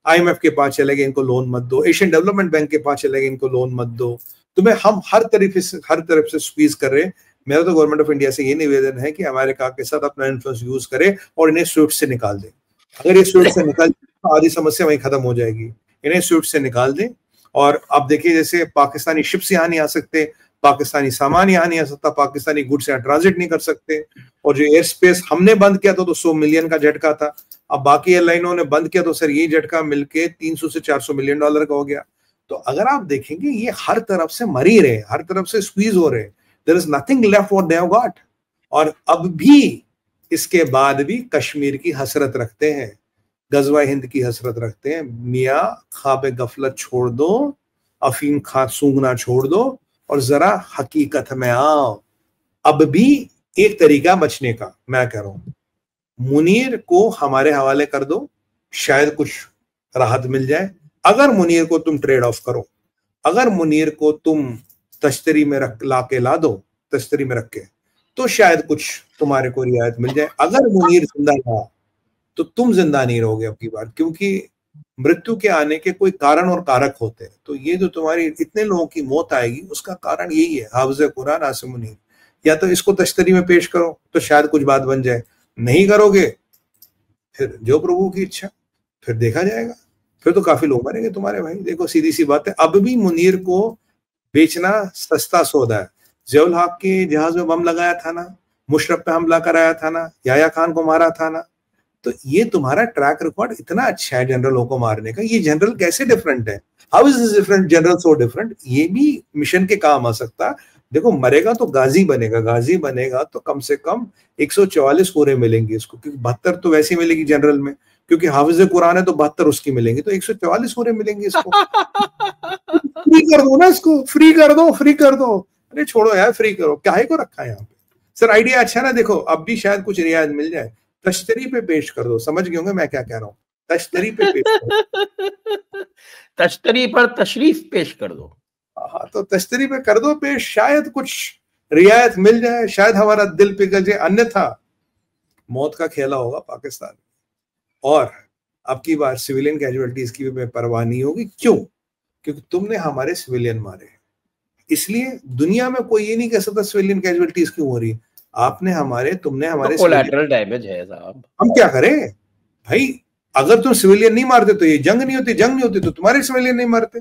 आईएमएफ के पास चले गए, इनको लोन मत दो, एशियन डेवलपमेंट बैंक के पास चले गए, इनको लोन मत दो, तुम्हें हम हर तरफ से स्क्वीज कर रहे हैं। मेरा तो गवर्नमेंट ऑफ इंडिया से ये निवेदन है कि अमेरिका के साथ अपना इन्फ्लुएंस यूज करे और इन्हें स्विफ्ट से निकाल दे। अगर ये स्विफ्ट से निकाल तो आधी समस्या वहीं खत्म हो जाएगी, इन्हें स्विफ्ट से निकाल दें। और अब देखिए जैसे पाकिस्तानी शिप्स यहाँ नहीं आ सकते, पाकिस्तानी सामान यहाँ नहीं आ सकता, पाकिस्तानी गुड्स यहाँ ट्रांजिट नहीं कर सकते, और जो एयर स्पेस हमने बंद किया था तो 100 मिलियन का झटका था, अब बाकी एयरलाइनों ने बंद किया तो सर ये झटका मिलके 300 से 400 मिलियन डॉलर का हो गया। तो अगर आप देखेंगे ये हर तरफ से मर ही रहे, हर तरफ से स्क्वीज हो रहे, there is nothing left what they have got. और अब भी इसके बाद भी कश्मीर की हसरत रखते हैं, गजवा हिंद की हसरत रखते हैं। मियाँ ख्वाब गफलत छोड़ दो, अफीम खा सूंघना छोड़ दो और जरा हकीकत में आओ। अब भी एक तरीका बचने का मैं कह रहा हूं, मुनीर को हमारे हवाले कर दो, शायद कुछ राहत मिल जाए। अगर मुनीर को तुम ट्रेड ऑफ करो, अगर मुनीर को तुम तश्तरी में ला दो, तश्तरी में रख के, तो शायद कुछ तुम्हारे को रियायत मिल जाए। अगर मुनीर जिंदा रहा तो तुम जिंदा नहीं रहोगे अब की बार, क्योंकि मृत्यु के आने के कोई कारण और कारक होते हैं। तो ये जो तुम्हारी इतने लोगों की मौत आएगी उसका कारण यही है, हाफिज कुरान आसिम मुनीर। या तो इसको तश्तरी में पेश करो तो शायद कुछ बात बन जाए, नहीं करोगे फिर जो प्रभु की इच्छा, फिर देखा जाएगा, फिर तो काफी लोग मरेंगे तुम्हारे भाई। देखो सीधी सी बात है, अब भी मुनीर को बेचना सस्ता सौदा है। ज़ियाउल हक के जहाज में बम लगाया था ना, मुशर्रफ पे हमला कराया था ना, याया खान को मारा था ना, तो ये तुम्हारा ट्रैक रिकॉर्ड इतना अच्छा है जनरलों को मारने का। ये जनरल कैसे डिफरेंट है? How is this different general so different? ये भी मिशन के काम आ सकता। देखो मरेगा तो गाजी बनेगा, गाजी बनेगा तो कम से कम 144 पूरे मिलेंगे इसको, क्योंकि 72 तो वैसे मिलेगी जनरल में, क्योंकि हाफिज कुरान है तो 72 उसकी मिलेंगी, तो 144 पूरे मिलेंगे इसको। फ्री कर दो ना इसको, फ्री कर दो, फ्री कर दो। अरे छोड़ो यार, फ्री करो, काहे को रखा है यहाँ पे? सर आइडिया अच्छा ना, देखो अब भी शायद कुछ रियायत मिल जाए, तश्तरी पे पेश कर दो। समझ गए होंगे मैं क्या कह रहा हूँ, तश्तरी पे पेश कर दो। तश्तरी पर तशरीफ पेश कर दो। हाँ तो तश्तरी पे कर दो पेश, शायद कुछ रियायत मिल जाए, शायद हमारा दिल पिघल जाए, अन्यथा मौत का खेला होगा पाकिस्तान। और अब की बार सिविलियन कैजुअलिटीज की भी परवाह नहीं होगी। क्यों? क्योंकि तुमने हमारे सिविलियन मारे, इसलिए दुनिया में कोई ये नहीं कह सकता सिविलियन कैजुअलिटीज क्यों हो रही। आपने हमारे, तुमने हमारे तो कोलैटरल डैमेज है साहब, हम क्या करें भाई? अगर तुम सिविलियन नहीं मारते तो ये जंग नहीं होती, जंग नहीं होती तो तुम्हारे सिविलियन नहीं मारते।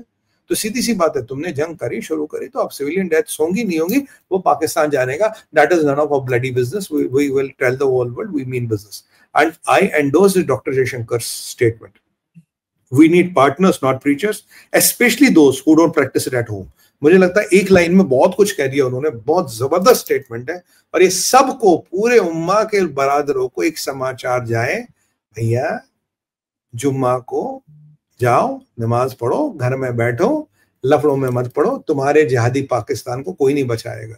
तो सीधी सी बात है, तुमने जंग करी, शुरू करी, तो अब सिविलियन डेथ्स होंगी नहीं होंगी वो पाकिस्तान जानेगा। That is none of our bloody business. We will tell the whole world we mean business. And I endorse doctor Jaishankar statement, we need partners not preachers, especially those who don't practise it at home. मुझे लगता है एक लाइन में बहुत कुछ कह दिया उन्होंने, बहुत जबरदस्त स्टेटमेंट है। और ये सबको, पूरे उम्मा के बरादरों को एक समाचार जाए, भैया जुम्मा को जाओ, नमाज पढ़ो, घर में बैठो, लफड़ों में मत पड़ो, तुम्हारे जिहादी पाकिस्तान को कोई नहीं बचाएगा।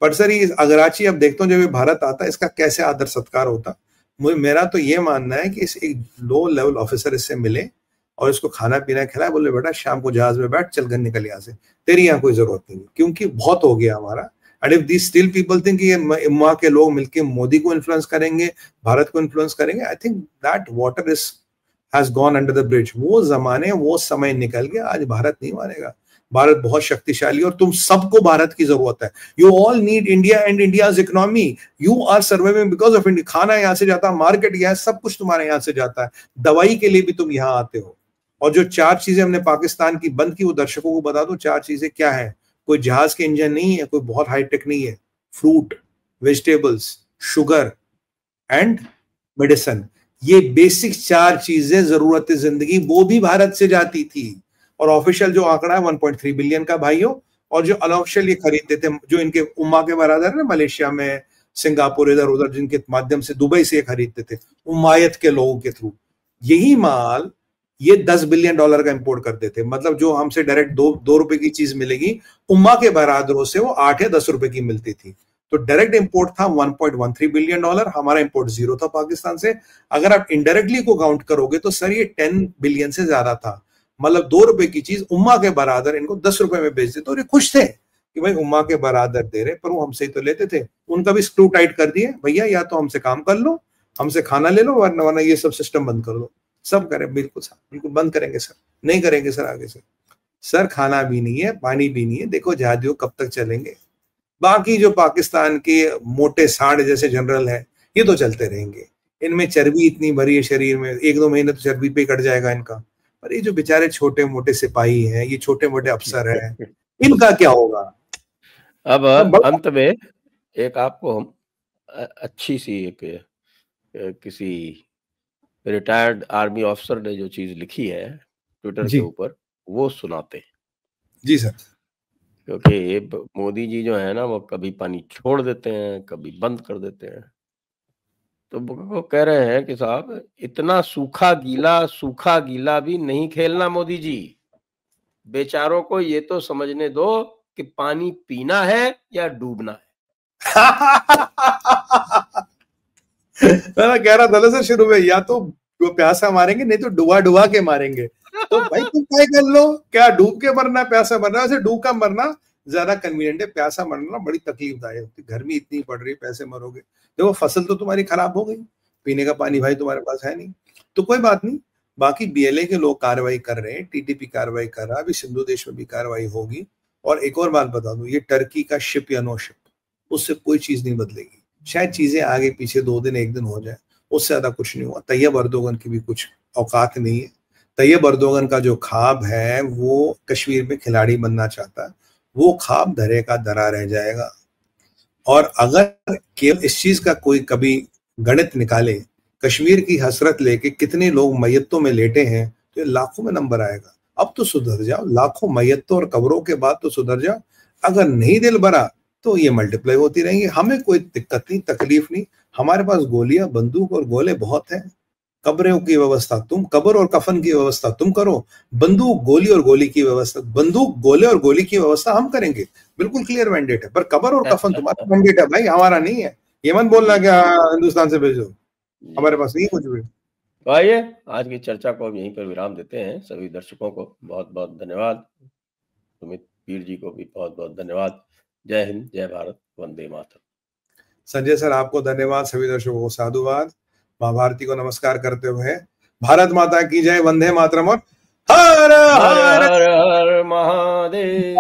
पर सर ये अगराची अब देखता हूँ जब ये भारत आता है इसका कैसे आदर सत्कार होता। मेरा तो ये मानना है कि इस एक लो लेवल ऑफिसर इससे मिले और इसको खाना पीना खिलाए, बोले बेटा शाम को जहाज में बैठ, चल घर निकल यहाँ से, तेरी यहाँ कोई जरूरत नहीं, क्योंकि बहुत हो गया हमारा। And if this still people think ये इम्मा के लोग मिलके मोदी को इन्फ्लुएंस करेंगे, भारत को इन्फ्लुएंस करेंगे, I think that water is has gone under the bridge. वो जमाने, वो समय निकल गया, आज भारत नहीं मानेगा। भारत बहुत शक्तिशाली और तुम सबको भारत की जरूरत है। You all need India and India's economy. You are surviving because of India. खाना यहाँ से जाता है, मार्केट यहाँ, सब कुछ तुम्हारे यहाँ से जाता है, दवाई के लिए भी तुम यहाँ आते हो। और जो 4 चीजें हमने पाकिस्तान की बंद की वो दर्शकों को बता दो। 4 चीजें क्या है? कोई जहाज के इंजन नहीं है, कोई बहुत हाईटेक नहीं है। Fruit, vegetables, sugar and medicine, ये बेसिक 4 चीजें जरूरत जिंदगी, वो भी भारत से जाती थी। और ऑफिशियल जो आंकड़ा है 1.3 बिलियन का भाइयों, और जो अनऑफिशियल ये खरीदते थे, जो इनके उम्मा के बरादर है मलेशिया में, सिंगापुर, इधर उधर, जिनके माध्यम से दुबई से ये खरीदते थे उम्मायत के लोगों के थ्रू, यही माल ये $10 बिलियन का इंपोर्ट करते थे। मतलब जो हमसे डायरेक्ट 2 रुपए की चीज मिलेगी, उम्मा के बरादरों से वो 8 या 10 रुपए की मिलती थी। तो डायरेक्ट इंपोर्ट था $1.13 बिलियन, हमारा इंपोर्ट 0 था पाकिस्तान से। अगर आप इनडायरेक्टली को काउंट करोगे तो सर ये 10 बिलियन से ज्यादा था। मतलब 2 रुपए की चीज उम्मा के बरादर इनको 10 रुपए में बेच देते, और ये खुश थे कि भाई उम्मा के बरादर दे रहे, पर वो हमसे ही तो लेते थे। उनका भी स्क्रू टाइट कर दिए, भैया या तो हमसे काम कर लो, हमसे खाना ले लो, वरना ये सब सिस्टम बंद कर दो। सब करें, बिल्कुल सर, बिल्कुल बंद करेंगे सर, नहीं करेंगे सर आगे से। सर खाना भी नहीं है, पानी भी नहीं है, देखो जहादियों कब तक चलेंगे। बाकी जो पाकिस्तान के मोटे सांड जैसे जनरल है, ये तो चलते रहेंगे। इनमें चर्बी इतनी भरी है शरीर में, 1-2 महीने तो चर्बी पे कट जाएगा इनका। पर ये जो बेचारे छोटे मोटे सिपाही हैं, ये छोटे मोटे अफसर हैं, इनका क्या होगा? अब अंत में एक आपको हम अच्छी सी एक किसी रिटायर्ड आर्मी ऑफिसर ने जो चीज लिखी है ट्विटर के ऊपर, वो सुनाते हैं। जी सर। क्योंकि मोदी जी जो है ना, वो कभी पानी छोड़ देते हैं, कभी बंद कर देते हैं। तो वो कह रहे हैं कि साहब इतना सूखा गीला भी नहीं खेलना मोदी जी। बेचारों को ये तो समझने दो कि पानी पीना है या डूबना है। मैं कह रहा था सर शुरू में, या तो प्यासा मारेंगे, नहीं तो डुबा डुबा के मारेंगे। तो भाई तुम क्या कर लो, क्या डूब के मरना है, प्यासा मरना है? वैसे डूब का मरना ज्यादा कन्वीनियंट है, प्यासा मरना बड़ी तकलीफदायक होती है। गर्मी इतनी पड़ रही है, पैसे मरोगे। देखो फसल तो तुम्हारी खराब हो गई, पीने का पानी भाई तुम्हारे पास है नहीं, तो कोई बात नहीं। बाकी बीएलए के लोग कार्रवाई कर रहे हैं, टीटीपी कार्रवाई कर रहा है, अभी सिंधु देश में भी कार्रवाई होगी। और एक और बात बता दूं, ये टर्की का शिप या नो शिप, उससे कोई चीज नहीं बदलेगी। शायद चीजें आगे पीछे 2 दिन 1 दिन हो जाए, उससे ज्यादा कुछ नहीं हुआ। तैयब अर्दोगन की भी कुछ औकात नहीं है। तैयब अर्दोगन का जो ख्वाब है, वो कश्मीर में खिलाड़ी बनना चाहता है, वो ख्वाब धरे का धरा रह जाएगा। और अगर केवल इस चीज का कोई कभी गणित निकाले, कश्मीर की हसरत लेके कितने लोग मैयतों में लेटे हैं, तो लाखों में नंबर आएगा। अब तो सुधर जाओ, लाखों मैयतों और कब्रों के बाद तो सुधर जाओ। अगर नहीं दिल भरा तो ये मल्टीप्लाई होती रहेंगी। हमें कोई दिक्कत नहीं, तकलीफ नहीं। हमारे पास गोलियां, बंदूक और गोले बहुत हैं। कब्रों की व्यवस्था तुम, कब्र और कफन की व्यवस्था तुम करो, बंदूक गोली और गोली की व्यवस्था, बंदूक गोले और गोली की व्यवस्था हम करेंगे। बिल्कुल क्लियर मैंडेट है, पर कब्र और कफन तुम्हारा मैंडेट है भाई, हमारा नहीं है। ये मत बोलना क्या हिंदुस्तान से भेजो, हमारे पास नहीं कुछ भी। तो आइए आज की चर्चा को हम यहीं पर विराम देते हैं। सभी दर्शकों को बहुत बहुत धन्यवाद। सुमित पीर जी को भी बहुत बहुत धन्यवाद। जय हिंद, जय भारत, वंदे मातरम। संजय सर आपको धन्यवाद, सभी दर्शकों को साधुवाद। माँ भारती को नमस्कार करते हुए भारत माता की जय, वंदे मातरम और हर हर हर हर महादेव।